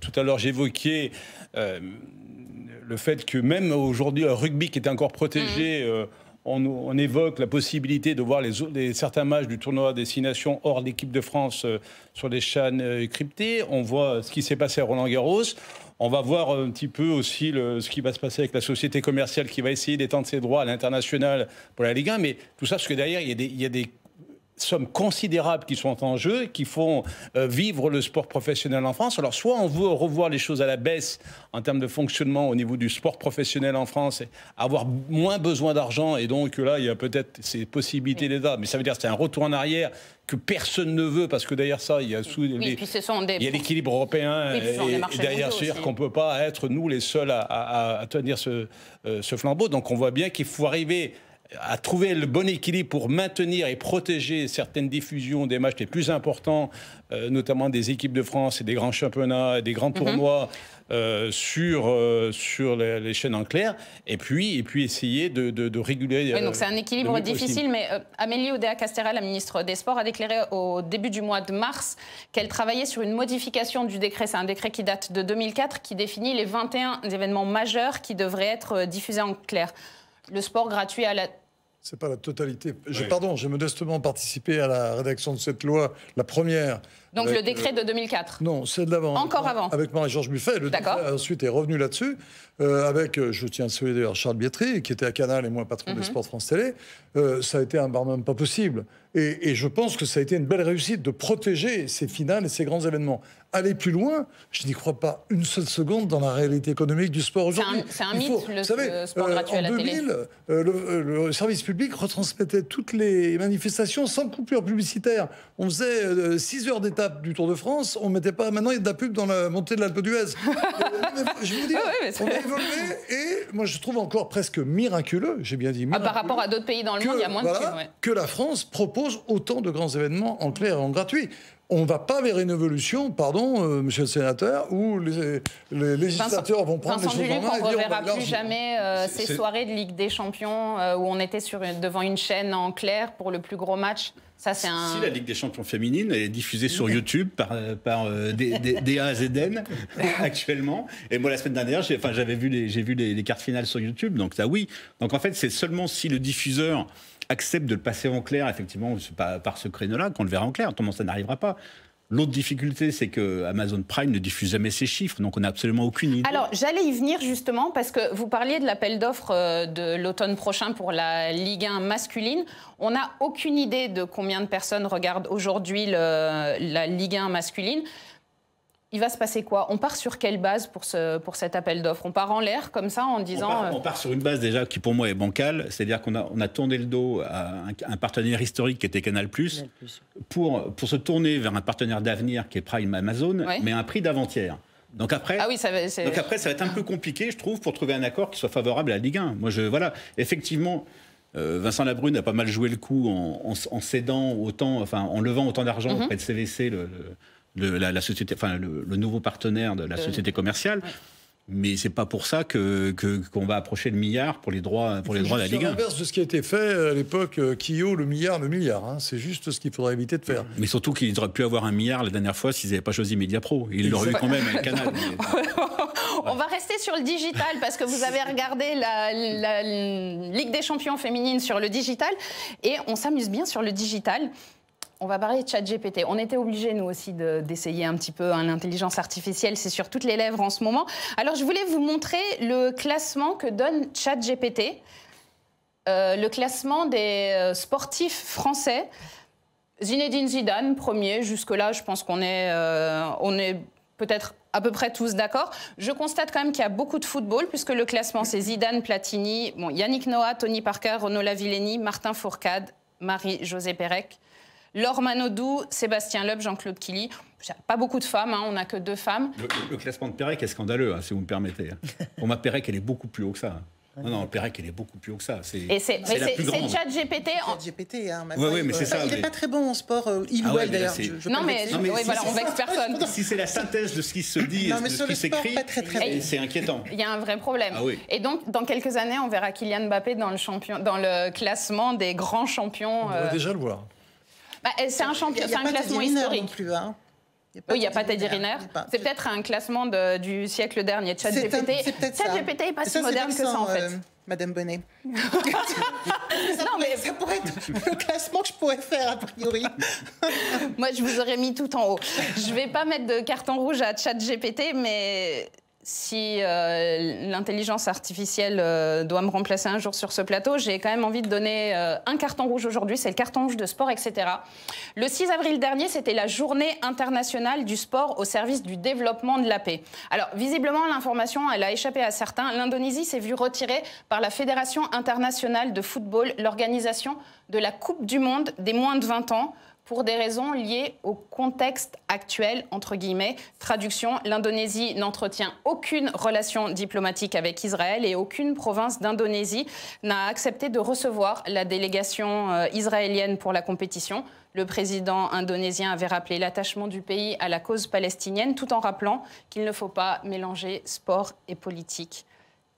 Tout à l'heure, j'évoquais le fait que même aujourd'hui, le rugby qui était encore protégé, on évoque la possibilité de voir certains matchs du tournoi à destination hors l'équipe de France sur des chaînes cryptées. On voit ce qui s'est passé à Roland-Garros. On va voir un petit peu aussi ce qui va se passer avec la société commerciale qui va essayer d'étendre ses droits à l'international pour la Ligue 1. Mais tout ça, parce que derrière, il y a des sommes considérables qui sont en jeu, qui font vivre le sport professionnel en France. Alors, soit on veut revoir les choses à la baisse en termes de fonctionnement au niveau du sport professionnel en France, et avoir moins besoin d'argent, et donc là, il y a peut-être ces possibilités d'État, mais ça veut dire que c'est un retour en arrière que personne ne veut, parce que derrière ça, il y a, il y a l'équilibre européen, et derrière, c'est-à-dire qu'on ne peut pas être, nous, les seuls à tenir ce flambeau. Donc, on voit bien qu'il faut arriver à trouver le bon équilibre pour maintenir et protéger certaines diffusions des matchs les plus importants, notamment des équipes de France et des grands championnats, et des grands tournois sur les chaînes en clair, et puis essayer de réguler. Oui, donc c'est un équilibre difficile, mais Amélie Oudéa-Castéra, la ministre des Sports, a déclaré au début du mois de mars qu'elle travaillait sur une modification du décret. C'est un décret qui date de 2004, qui définit les 21 événements majeurs qui devraient être diffusés en clair. Le sport gratuit à la... C'est pas la totalité. Pardon, j'ai modestement participé à la rédaction de cette loi, la première. Donc le décret de 2004 ? Non, c'est de l'avant. Encore avant ? Avec Marie-Georges Buffet. Le décret ensuite est revenu là-dessus, avec, je tiens à saluer d'ailleurs Charles Bietri, qui était à Canal et moi patron des sports France Télé. Ça a été un barnum pas possible. Et je pense que ça a été une belle réussite de protéger ces finales et ces grands événements. Aller plus loin, je n'y crois pas une seule seconde dans la réalité économique du sport aujourd'hui. C'est un mythe, le sport gratuit à la télé. En 2000, le service public retransmettait toutes les manifestations sans coupure publicitaire. On faisait 6 heures d'étape du Tour de France, on mettait pas... Maintenant, il y a de la pub dans la montée de l'Alpe d'Huez. Je vous dis, on a évolué, et moi, je trouve encore presque miraculeux, j'ai bien dit miraculeux, par rapport à d'autres pays dans le monde, il y a moins de pubs. Que la France propose autant de grands événements en clair et en gratuit. On ne va pas vers une évolution, pardon, monsieur le sénateur, où les législateurs vont prendre les choses en main. On ne reverra plus jamais ces soirées de Ligue des Champions où on était devant une chaîne en clair pour le plus gros match. Ça, c'est Si la Ligue des Champions féminine, elle est diffusée sur YouTube par DA à ZN actuellement. Et moi, la semaine dernière, j'ai vu les quarts finales sur YouTube. Donc ça, oui. Donc en fait, c'est seulement si le diffuseur accepte de le passer en clair, effectivement, par ce créneau-là, qu'on le verra en clair. Autrement, ça n'arrivera pas. L'autre difficulté, c'est que Amazon Prime ne diffuse jamais ses chiffres, donc on n'a absolument aucune idée. Alors, j'allais y venir justement, parce que vous parliez de l'appel d'offres de l'automne prochain pour la Ligue 1 masculine. On n'a aucune idée de combien de personnes regardent aujourd'hui la Ligue 1 masculine. Il va se passer quoi? On part sur quelle base pour cet appel d'offres? On part en l'air comme ça en disant... On part sur une base déjà qui pour moi est bancale, c'est-à-dire qu'on a tourné le dos à un partenaire historique qui était Canal+, pour se tourner vers un partenaire d'avenir qui est Prime Amazon, mais à un prix d'avant-hier. Donc après, ça va être un peu compliqué, je trouve, pour trouver un accord qui soit favorable à la Ligue 1. Voilà, effectivement... Vincent Labrune a pas mal joué le coup en cédant autant, en levant autant d'argent auprès de CVC, la société, le nouveau partenaire de la société commerciale. Mais c'est pas pour ça qu'on va approcher le milliard pour les droits de la Ligue 1. C'est l'inverse de ce qui a été fait à l'époque, Kyo, le milliard. Hein. C'est juste ce qu'il faudrait éviter de faire. Mais surtout qu'ils auraient pu avoir un milliard la dernière fois s'ils n'avaient pas choisi Mediapro. Ils l'auraient eu quand même avec Canal. On va rester sur le digital parce que vous avez regardé la Ligue des champions féminine sur le digital et on s'amuse bien sur le digital. On va parler de ChatGPT. On était obligés, nous aussi, d'essayer un petit peu l'intelligence artificielle. C'est sur toutes les lèvres en ce moment. Alors, je voulais vous montrer le classement que donne ChatGPT. Le classement des sportifs français. Zinedine Zidane, premier. Jusque-là, je pense qu'on est peut-être à peu près tous d'accord. Je constate quand même qu'il y a beaucoup de football, puisque le classement, c'est Zidane, Platini, Yannick Noah, Tony Parker, Renaud Lavillenie, Martin Fourcade, Marie-Josée Pérec, Laure Manodou, Sébastien Loeb, Jean-Claude Killy. Pas beaucoup de femmes, on n'a que 2 femmes. Le classement de Pérec est scandaleux, si vous me permettez. Pour moi, Pérec, elle est beaucoup plus haut que ça. Non, Pérec, elle est beaucoup plus haut que ça. C'est ChatGPT. ChatGPT, Oui, mais c'est ça. Il n'est pas très bon en sport, il ou elle d'ailleurs. Non, mais voilà, on vexe personne. Si c'est la synthèse de ce qui se dit, de ce qui s'écrit, c'est inquiétant. Il y a un vrai problème. Et donc, dans quelques années, on verra Kylian Mbappé dans le classement des grands champions. On va déjà le voir. C'est un classement historique. Non plus, il n'y a pas Teddy Riner. C'est peut-être un classement du siècle dernier. ChatGPT n'est pas si moderne que ça, en fait. Madame Bonnet. Ça pourrait être le classement que je pourrais faire, a priori. Moi, je vous aurais mis tout en haut. Je ne vais pas mettre de carton rouge à ChatGPT, mais si l'intelligence artificielle doit me remplacer un jour sur ce plateau, j'ai quand même envie de donner un carton rouge aujourd'hui, c'est le carton rouge de sport, etc. Le 6 avril dernier, c'était la journée internationale du sport au service du développement de la paix. Alors, visiblement, l'information, elle a échappé à certains. L'Indonésie s'est vue retirer par la Fédération internationale de football l'organisation de la Coupe du monde des moins de 20 ans, pour des raisons liées au contexte actuel, entre guillemets. Traduction, l'Indonésie n'entretient aucune relation diplomatique avec Israël et aucune province d'Indonésie n'a accepté de recevoir la délégation israélienne pour la compétition. Le président indonésien avait rappelé l'attachement du pays à la cause palestinienne, tout en rappelant qu'il ne faut pas mélanger sport et politique.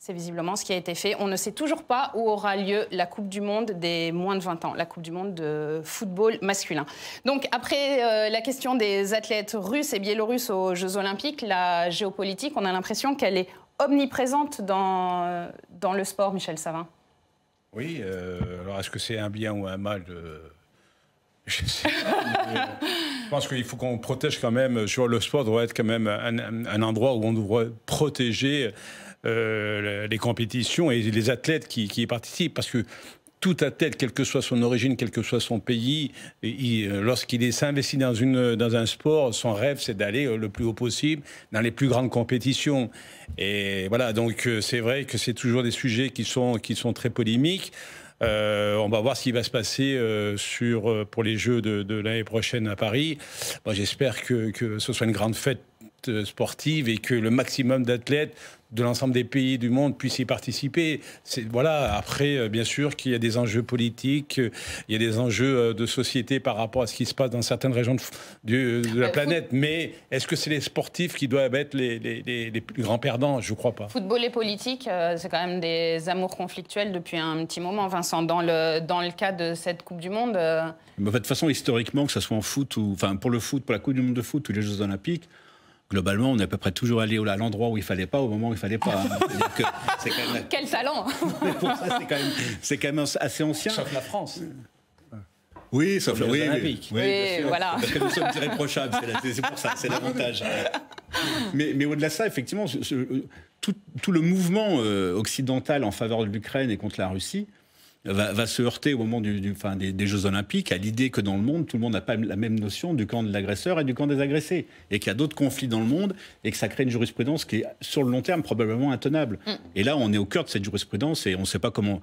C'est visiblement ce qui a été fait. On ne sait toujours pas où aura lieu la Coupe du monde des moins de 20 ans, la Coupe du monde de football masculin. Donc après la question des athlètes russes et biélorusses aux Jeux Olympiques, la géopolitique, on a l'impression qu'elle est omniprésente dans le sport, Michel Savin. Oui, alors est-ce que c'est un bien ou un mal je sais pas, je pense qu'il faut qu'on protège quand même, le sport doit être quand même un endroit où on devrait protéger les compétitions et les athlètes qui y participent, parce que tout athlète, quelle que soit son origine, quel que soit son pays, lorsqu'il s'investit dans un sport, son rêve, c'est d'aller le plus haut possible dans les plus grandes compétitions. Et voilà, donc c'est vrai que c'est toujours des sujets qui sont très polémiques. On va voir ce qui va se passer pour les Jeux de l'année prochaine à Paris. Bon, j'espère que ce soit une grande fête sportive et que le maximum d'athlètes de l'ensemble des pays du monde puissent y participer. Voilà. Après, bien sûr qu'il y a des enjeux politiques, il y a des enjeux de société par rapport à ce qui se passe dans certaines régions de la planète. Mais est-ce que c'est les sportifs qui doivent être les plus grands perdants? Je ne crois pas. Football et politique, c'est quand même des amours conflictuels depuis un petit moment, Vincent. Dans le cas de cette Coupe du Monde... De toute façon, historiquement, que ce soit en foot, pour le foot, pour la Coupe du monde de foot ou les Jeux Olympiques, globalement, on est à peu près toujours allé à l'endroit où il ne fallait pas, au moment où il ne fallait pas. C'est quand même... Quel talent. Pour ça, c'est quand même assez ancien. Sauf la France. Oui, sauf les Olympiques. Oui, voilà. Parce que nous sommes irréprochables, c'est pour ça, c'est l'avantage. Mais au-delà de ça, effectivement, tout le mouvement occidental en faveur de l'Ukraine et contre la Russie va se heurter au moment des Jeux Olympiques à l'idée que dans le monde, tout le monde n'a pas la même notion du camp de l'agresseur et du camp des agressés. Et qu'il y a d'autres conflits dans le monde et que ça crée une jurisprudence qui est, sur le long terme, probablement intenable. Et là, on est au cœur de cette jurisprudence et on ne sait pas comment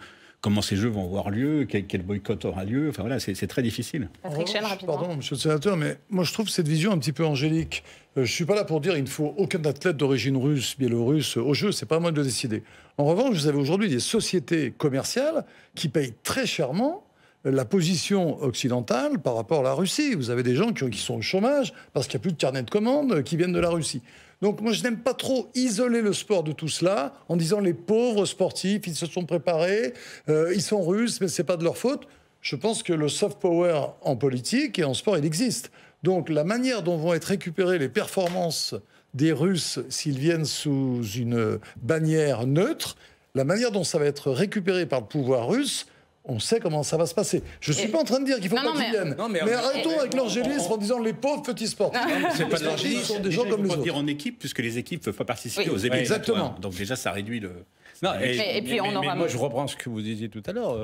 ces Jeux vont avoir lieu, quel boycott aura lieu. Enfin voilà, c'est très difficile. Patrick Chêne, rapidement. Pardon, monsieur le sénateur, mais moi je trouve cette vision un petit peu angélique. Je ne suis pas là pour dire qu'il ne faut aucun athlète d'origine russe, biélorusse aux Jeux. C'est pas à moi de le décider. En revanche, vous avez aujourd'hui des sociétés commerciales qui payent très chèrement la position occidentale par rapport à la Russie. Vous avez des gens qui sont au chômage parce qu'il n'y a plus de carnet de commandes qui viennent de la Russie. Donc moi, je n'aime pas trop isoler le sport de tout cela en disant les pauvres sportifs, ils se sont préparés, ils sont russes, mais ce n'est pas de leur faute. Je pense que le soft power en politique et en sport, il existe. Donc la manière dont vont être récupérées les performances des Russes s'ils viennent sous une bannière neutre, la manière dont ça va être récupéré par le pouvoir russe, on sait comment ça va se passer. Je ne suis pas en train de dire qu'il ne faut pas qu'ils viennent. Mais arrêtons avec l'angélisme en disant les pauvres petits sportifs. C'est pas de l'angélisme. Ce sont des gens comme les autres. Dire en équipe, puisque les équipes ne peuvent pas participer aux événements. Exactement. Donc déjà, ça réduit le... Non, et puis on aura... Moi, je reprends ce que vous disiez tout à l'heure.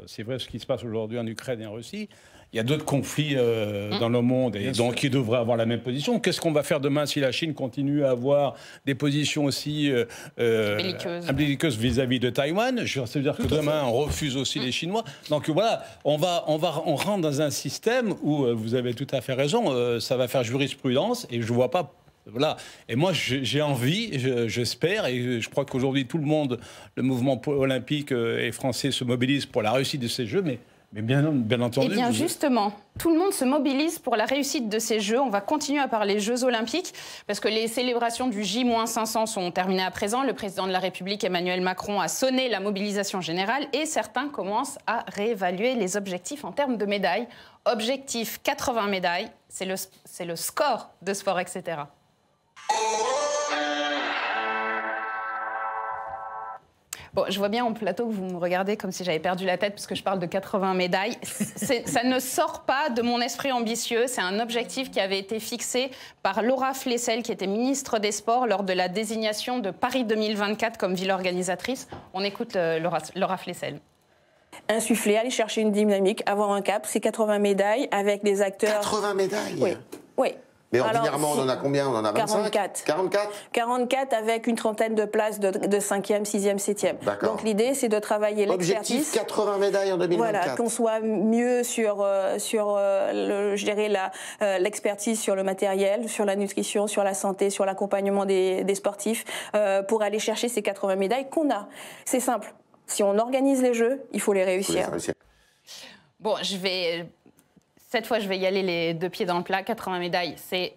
C'est vrai ce qui se passe aujourd'hui en Ukraine et en Russie. Il y a d'autres conflits dans le monde et donc ils devraient avoir la même position. Qu'est-ce qu'on va faire demain si la Chine continue à avoir des positions aussi belliqueuses vis-à-vis de Taïwan? Ça veut dire que demain on refuse aussi les Chinois. Donc voilà, on rentre dans un système où vous avez tout à fait raison. Ça va faire jurisprudence et je vois pas. Voilà. Et moi, j'ai envie, j'espère, et je crois qu'aujourd'hui tout le monde, le mouvement olympique et français se mobilise pour la réussite de ces Jeux, mais bien entendu... Eh bien, justement, tout le monde se mobilise pour la réussite de ces Jeux. On va continuer à parler Jeux Olympiques, parce que les célébrations du J-500 sont terminées à présent. Le président de la République, Emmanuel Macron, a sonné la mobilisation générale et certains commencent à réévaluer les objectifs en termes de médailles. Objectif 80 médailles, c'est le score de sport, etc. Bon, je vois bien en plateau que vous me regardez comme si j'avais perdu la tête parce que je parle de 80 médailles. Ça ne sort pas de mon esprit ambitieux. C'est un objectif qui avait été fixé par Laura Flessel, qui était ministre des Sports, lors de la désignation de Paris 2024 comme ville organisatrice. On écoute Laura Flessel. Insuffler, aller chercher une dynamique, avoir un cap, c'est 80 médailles avec des acteurs... 80 médailles? Oui, oui. Mais ordinairement, on en a combien? On en a 25? 44. 44? 44 avec une trentaine de places de 5e, 6e, 7e. Donc l'idée, c'est de travailler l'expertise. Objectif 80 médailles en 2024. Voilà, qu'on soit mieux sur je dirais l'expertise sur le matériel, sur la nutrition, sur la santé, sur l'accompagnement des sportifs, pour aller chercher ces 80 médailles qu'on a. C'est simple. Si on organise les Jeux, il faut les réussir. Bon, cette fois, je vais y aller les deux pieds dans le plat. 80 médailles, c'est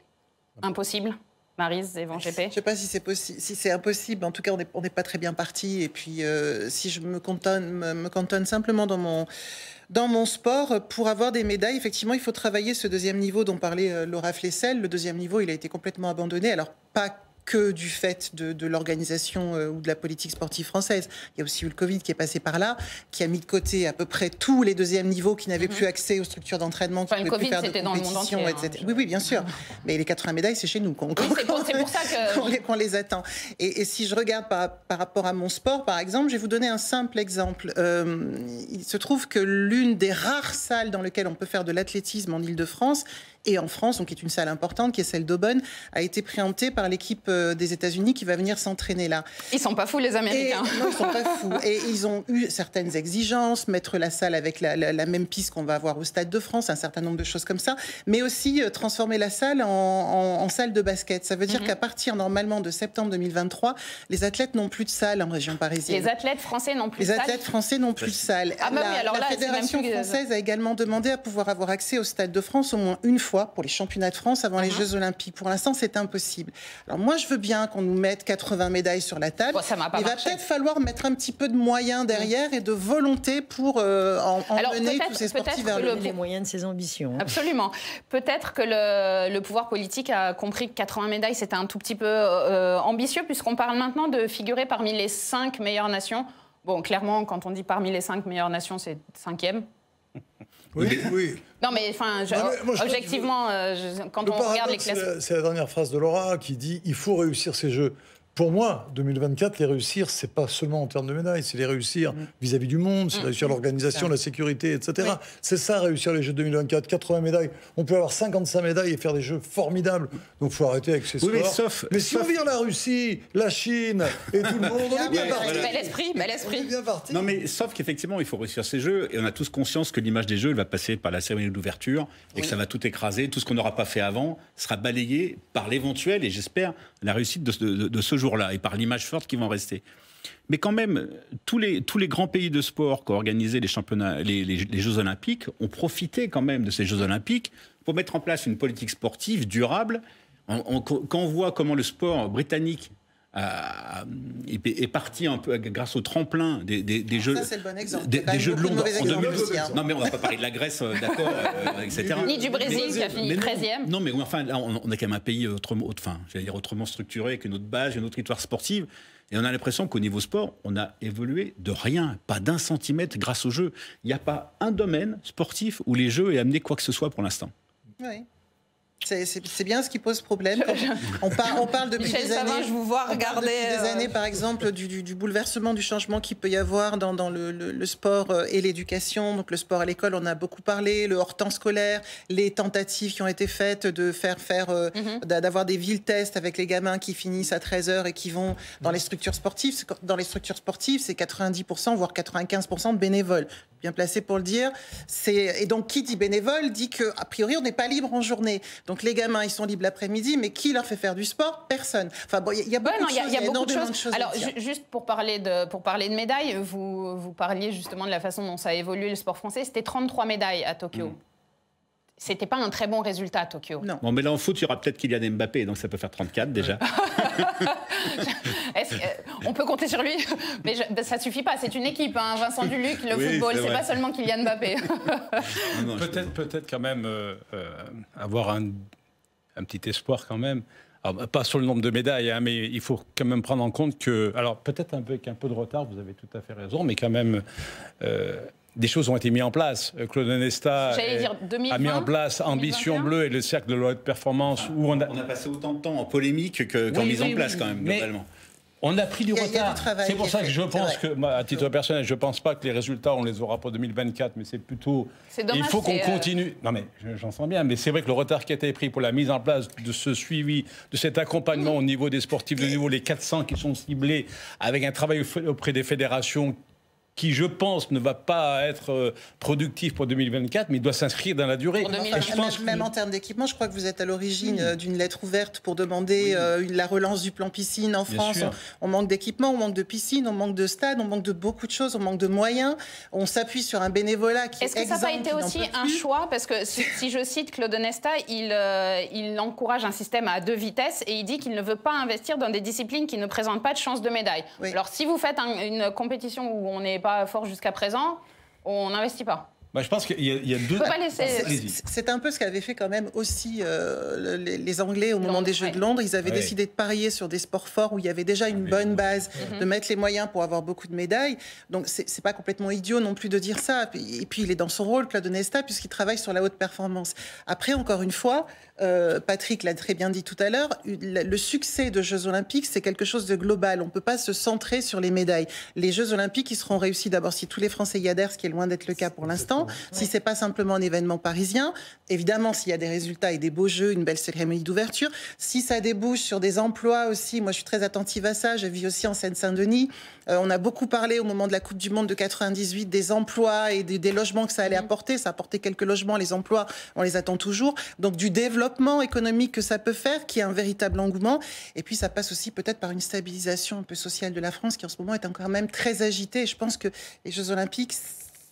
impossible. Maryse, Evan GP. Je ne sais pas si c'est impossible. En tout cas, on n'est pas très bien parti. Et puis, si je me cantonne simplement dans mon sport, pour avoir des médailles, effectivement, il faut travailler ce deuxième niveau dont parlait Laura Flessel. Le deuxième niveau, il a été complètement abandonné. Alors, pas que du fait de l'organisation ou de la politique sportive française. Il y a aussi eu le Covid qui est passé par là, qui a mis de côté à peu près tous les deuxièmes niveaux qui n'avaient plus accès aux structures d'entraînement, qui ne pouvaient plus faire de compétition, etc. Oui, bien sûr. Mais les 80 médailles, c'est chez nous c'est pour ça qu'on les attend. Et si je regarde par rapport à mon sport, par exemple, je vais vous donner un simple exemple. Il se trouve que l'une des rares salles dans lesquelles on peut faire de l'athlétisme en Île-de-France et en France, donc qui est une salle importante, qui est celle d'Aubonne, a été préemptée par l'équipe des États-Unis qui va venir s'entraîner là. Ils sont pas fous, les Américains. Non, ils sont pas fous. Et ils ont eu certaines exigences, mettre la salle avec la même piste qu'on va avoir au Stade de France, un certain nombre de choses comme ça, mais aussi transformer la salle en salle de basket. Ça veut dire qu'à partir normalement de septembre 2023, les athlètes n'ont plus de salle en région parisienne. Les athlètes français n'ont plus de salle. Les athlètes français n'ont plus de salle. Ah, bah oui, alors la Fédération française a également demandé à pouvoir avoir accès au Stade de France au moins une fois pour les championnats de France avant les Jeux Olympiques. Pour l'instant, c'est impossible. Alors moi, je veux bien qu'on nous mette 80 médailles sur la table. Bon, ça m'a pas Il va peut-être falloir mettre un petit peu de moyens derrière et de volonté pour emmener tous ces sportifs vers les moyens de ses ambitions. Absolument. Peut-être que le pouvoir politique a compris que 80 médailles, c'était un tout petit peu ambitieux, puisqu'on parle maintenant de figurer parmi les 5 meilleures nations. Bon, clairement, quand on dit parmi les 5 meilleures nations, c'est 5e. Oui, oui. Non, mais enfin, objectivement, quand on regarde les classements... C'est la dernière phrase de Laura qui dit « il faut réussir ces Jeux ». Pour moi, 2024, les réussir, c'est pas seulement en termes de médailles, c'est les réussir vis-à-vis du monde, c'est réussir l'organisation, la sécurité, etc. Oui. C'est ça, réussir les Jeux 2024. 80 médailles. On peut avoir 55 médailles et faire des Jeux formidables. Donc, il faut arrêter avec ces sports. Mais si on vire la Russie, la Chine et tout le monde, on est bien parti. Bel esprit. On est bien parti. Non, mais sauf qu'effectivement, il faut réussir ces Jeux. Et on a tous conscience que l'image des Jeux, elle va passer par la cérémonie d'ouverture et que ça va tout écraser. Tout ce qu'on n'aura pas fait avant sera balayé par l'éventuel, et j'espère, la réussite de ce jour-là et par l'image forte qui vont rester. Mais quand même, tous les grands pays de sport qui ont organisé les championnats, les Jeux Olympiques ont profité quand même de ces Jeux Olympiques pour mettre en place une politique sportive durable. Quand on voit comment le sport britannique est parti un peu grâce au tremplin des Jeux. Ça, c'est le bon exemple. Des Jeux de Londres en 2012. Hein. Non, mais on ne va pas parler de la Grèce, d'accord, etc. Ni du Brésil qui a fini 13e. Non, mais enfin, là, on est quand même un pays autrement structuré, avec une autre base, une autre histoire sportive. Et on a l'impression qu'au niveau sport, on a évolué de rien, pas d'1 centimètre grâce aux Jeux. Il n'y a pas un domaine sportif où les Jeux aient amené quoi que ce soit pour l'instant. Oui. C'est bien ce qui pose problème. On parle depuis Michel des années. Savin, je vous vois regarder. Depuis des années, par exemple, du bouleversement, du changement qu'il peut y avoir dans le sport et l'éducation. Donc le sport à l'école, on a beaucoup parlé, le hors-temps scolaire, les tentatives qui ont été faites de d'avoir des villes-tests avec les gamins qui finissent à 13h et qui vont dans les structures sportives. Dans les structures sportives, c'est 90%, voire 95% de bénévoles. Bien placé pour le dire. Et donc, qui dit bénévole dit qu'a priori, on n'est pas libre en journée. Donc, les gamins, ils sont libres l'après-midi, mais qui leur fait faire du sport? Personne. Enfin, bon, il y a beaucoup de choses. Il y a beaucoup de choses. Alors, juste pour parler de médailles, vous parliez justement de la façon dont ça a évolué le sport français. C'était 33 médailles à Tokyo. C'était pas un très bon résultat à Tokyo. Non. Bon, mais là, en foot, il y aura peut-être Kylian Mbappé, donc ça peut faire 34 déjà. On peut compter sur lui, mais ça suffit pas. C'est une équipe, hein. Vincent Duluc, le football, c'est pas seulement Kylian Mbappé. Peut-être quand même avoir un petit espoir quand même Alors, pas sur le nombre de médailles, hein, mais il faut quand même prendre en compte que, alors peut-être avec un peu de retard, vous avez tout à fait raison, mais quand même, des choses ont été mises en place. Claude Onesta a mis en place Ambition Bleue et le cercle de la haute performance. Où on a passé autant de temps en polémique qu'en mise en place, quand même, globalement. On a pris du retard. C'est pour ça que je pense que, à titre personnel, je ne pense pas que les résultats, on les aura pour 2024, mais c'est plutôt... Dommage, il faut qu'on continue. Non, mais j'en sens bien, mais c'est vrai que le retard qui a été pris pour la mise en place de ce suivi, de cet accompagnement au niveau des sportifs de niveau, les 400 qui sont ciblés, avec un travail auprès des fédérations qui, je pense, ne va pas être productif pour 2024, mais il doit s'inscrire dans la durée. Même en termes d'équipement, je crois que vous êtes à l'origine d'une lettre ouverte pour demander la relance du plan piscine en France. On manque d'équipement, on manque de piscine, on manque de stades, on manque de beaucoup de choses, on manque de moyens. On s'appuie sur un bénévolat qui est Est-ce que ça n'a pas été aussi un choix? Parce que si je cite Claude Onesta, il encourage un système à 2 vitesses et il dit qu'il ne veut pas investir dans des disciplines qui ne présentent pas de chance de médaille. Alors si vous faites une compétition où on n'est pas fort jusqu'à présent, on n'investit pas. Je pense qu'il y a deux... C'est un peu ce qu'avaient fait quand même aussi les Anglais au moment des Jeux de Londres. Ils avaient décidé de parier sur des sports forts où il y avait déjà une bonne base, de mettre les moyens pour avoir beaucoup de médailles. Donc c'est pas complètement idiot non plus de dire ça. Et puis il est dans son rôle, Claude Onesta, puisqu'il travaille sur la haute performance. Après, encore une fois, Patrick l'a très bien dit tout à l'heure, le succès de Jeux Olympiques, c'est quelque chose de global. On ne peut pas se centrer sur les médailles. Les Jeux Olympiques, ils seront réussis d'abord si tous les Français y adhèrent, ce qui est loin d'être le cas pour l'instant. Si c'est pas simplement un événement parisien, évidemment, s'il y a des résultats et des beaux jeux, une belle cérémonie d'ouverture, si ça débouche sur des emplois aussi, moi je suis très attentive à ça, je vis aussi en Seine-Saint-Denis, on a beaucoup parlé au moment de la Coupe du Monde de 98 des emplois et des logements que ça allait apporter, ça a apporté quelques logements, les emplois, on les attend toujours, donc du développement économique que ça peut faire, qui est un véritable engouement, et puis ça passe aussi peut-être par une stabilisation un peu sociale de la France, qui en ce moment est encore même très agitée, et je pense que les Jeux Olympiques,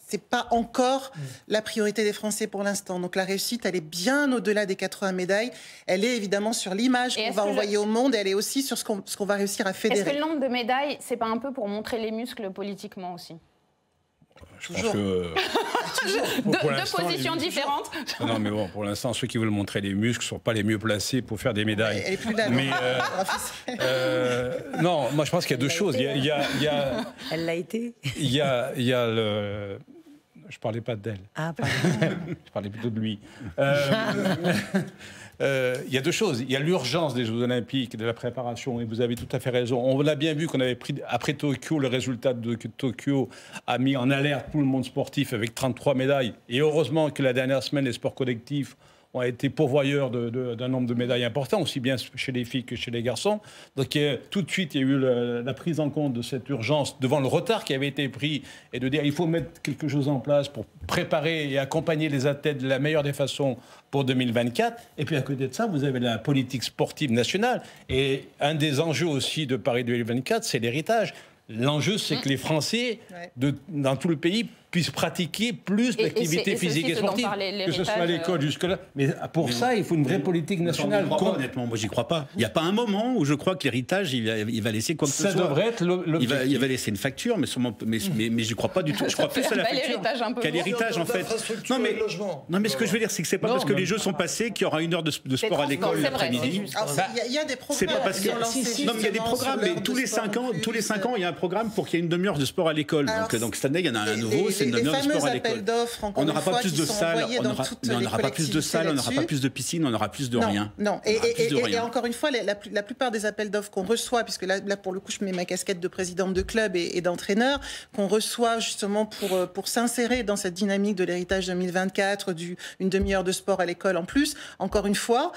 c'est pas encore la priorité des Français pour l'instant. Donc la réussite, elle est bien au-delà des 80 médailles. Elle est évidemment sur l'image qu'on va envoyer au monde. Et elle est aussi sur ce qu'on va réussir à fédérer. Est-ce que le nombre de médailles, c'est pas un peu pour montrer les muscles politiquement aussi? Toujours. Deux positions différentes. Non, mais bon, pour l'instant, ceux qui veulent montrer les muscles ne sont pas les mieux placés pour faire des médailles. Elle est plus là. Mais non, moi je pense qu'il y a deux choses. Elle l'a été. Il y a le... Je parlais pas d'elle. Ah, pardon. Je parlais plutôt de lui. Il y a deux choses. Il y a l'urgence des Jeux Olympiques, de la préparation, et vous avez tout à fait raison. On a bien vu qu'on avait pris, après Tokyo, le résultat de Tokyo a mis en alerte tout le monde sportif avec 33 médailles. Et heureusement que la dernière semaine, les sports collectifs ont été pourvoyeurs d'un nombre de médailles importants, aussi bien chez les filles que chez les garçons. Donc tout de suite, il y a eu la prise en compte de cette urgence devant le retard qui avait été pris et de dire il faut mettre quelque chose en place pour préparer et accompagner les athlètes de la meilleure des façons pour 2024. Et puis à côté de ça, vous avez la politique sportive nationale. Et un des enjeux aussi de Paris 2024, c'est l'héritage. L'enjeu, c'est que les Français, dans tout le pays, puissent pratiquer plus d'activités physiques et sportives, que ce soit à l'école jusque-là. Mais pour ça, il faut une vraie politique nationale. Honnêtement, moi, j'y crois pas. Il n'y a pas un moment où je crois que l'héritage, il va laisser quoi que ce soit. Ça devrait être l'objectif. Il va laisser une facture, mais j'y crois pas du tout. Je crois plus à la facture qu'à l'héritage, en fait. Non, mais ce que je veux dire, c'est que c'est pas parce que les Jeux sont passés qu'il y aura une heure de sport à l'école l'après-midi. Il y a des programmes. Non, mais il y a des programmes, mais tous les 5 ans, il y a un programme pour qu'il y ait une demi-heure de sport à l'école. Donc cette année, il y en a un nouveau. C'est une demi-heure de sport à l'école. On n'aura pas plus de salles, on n'aura pas plus de salles, on n'aura pas plus de piscines, on n'aura plus de rien. Non, et encore une fois, la plupart des appels d'offres qu'on reçoit, puisque là pour le coup je mets ma casquette de présidente de club et d'entraîneur, qu'on reçoit justement pour s'insérer dans cette dynamique de l'héritage 2024, une demi-heure de sport à l'école en plus, encore une fois,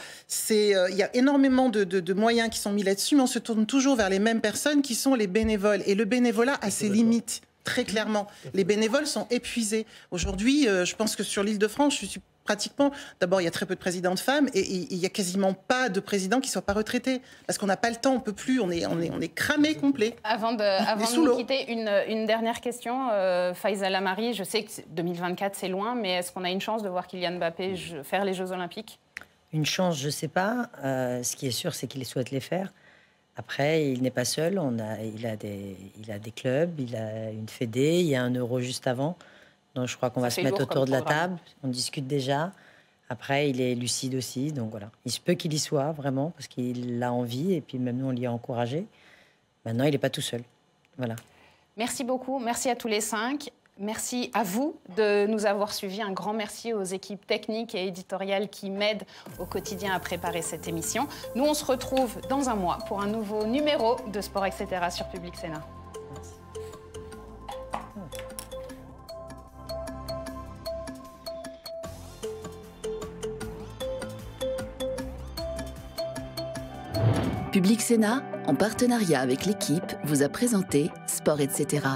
il y a énormément de moyens qui sont mis là-dessus, mais on se tourne toujours vers les mêmes personnes qui sont les bénévoles. Et le bénévolat a ses limites. Très clairement, les bénévoles sont épuisés. Aujourd'hui, je pense que sur l'Île-de-France, je suis pratiquement... D'abord, il y a très peu de présidents de femmes et il n'y a quasiment pas de présidents qui ne soient pas retraités. Parce qu'on n'a pas le temps, on ne peut plus, on est cramé complet. Avant de nous quitter, une dernière question. Faiza Lamari, je sais que 2024, c'est loin, mais est-ce qu'on a une chance de voir Kylian Mbappé faire les Jeux Olympiques? Une chance, je ne sais pas. Ce qui est sûr, c'est qu'il souhaite les faire. Après, il n'est pas seul. Il a des clubs, il a une fédé, il y a un Euro juste avant. Donc, je crois qu'on va se mettre autour de la table. On discute déjà. Après, il est lucide aussi, donc voilà. Il se peut qu'il y soit, vraiment, parce qu'il a envie, et puis même nous, on l'y a encouragé. Maintenant, il n'est pas tout seul. Voilà. Merci beaucoup. Merci à tous les 5. Merci à vous de nous avoir suivis. Un grand merci aux équipes techniques et éditoriales qui m'aident au quotidien à préparer cette émission. Nous, on se retrouve dans un mois pour un nouveau numéro de Sport, etc. sur Public Sénat. Public Sénat, en partenariat avec l'équipe, vous a présenté Sport, etc.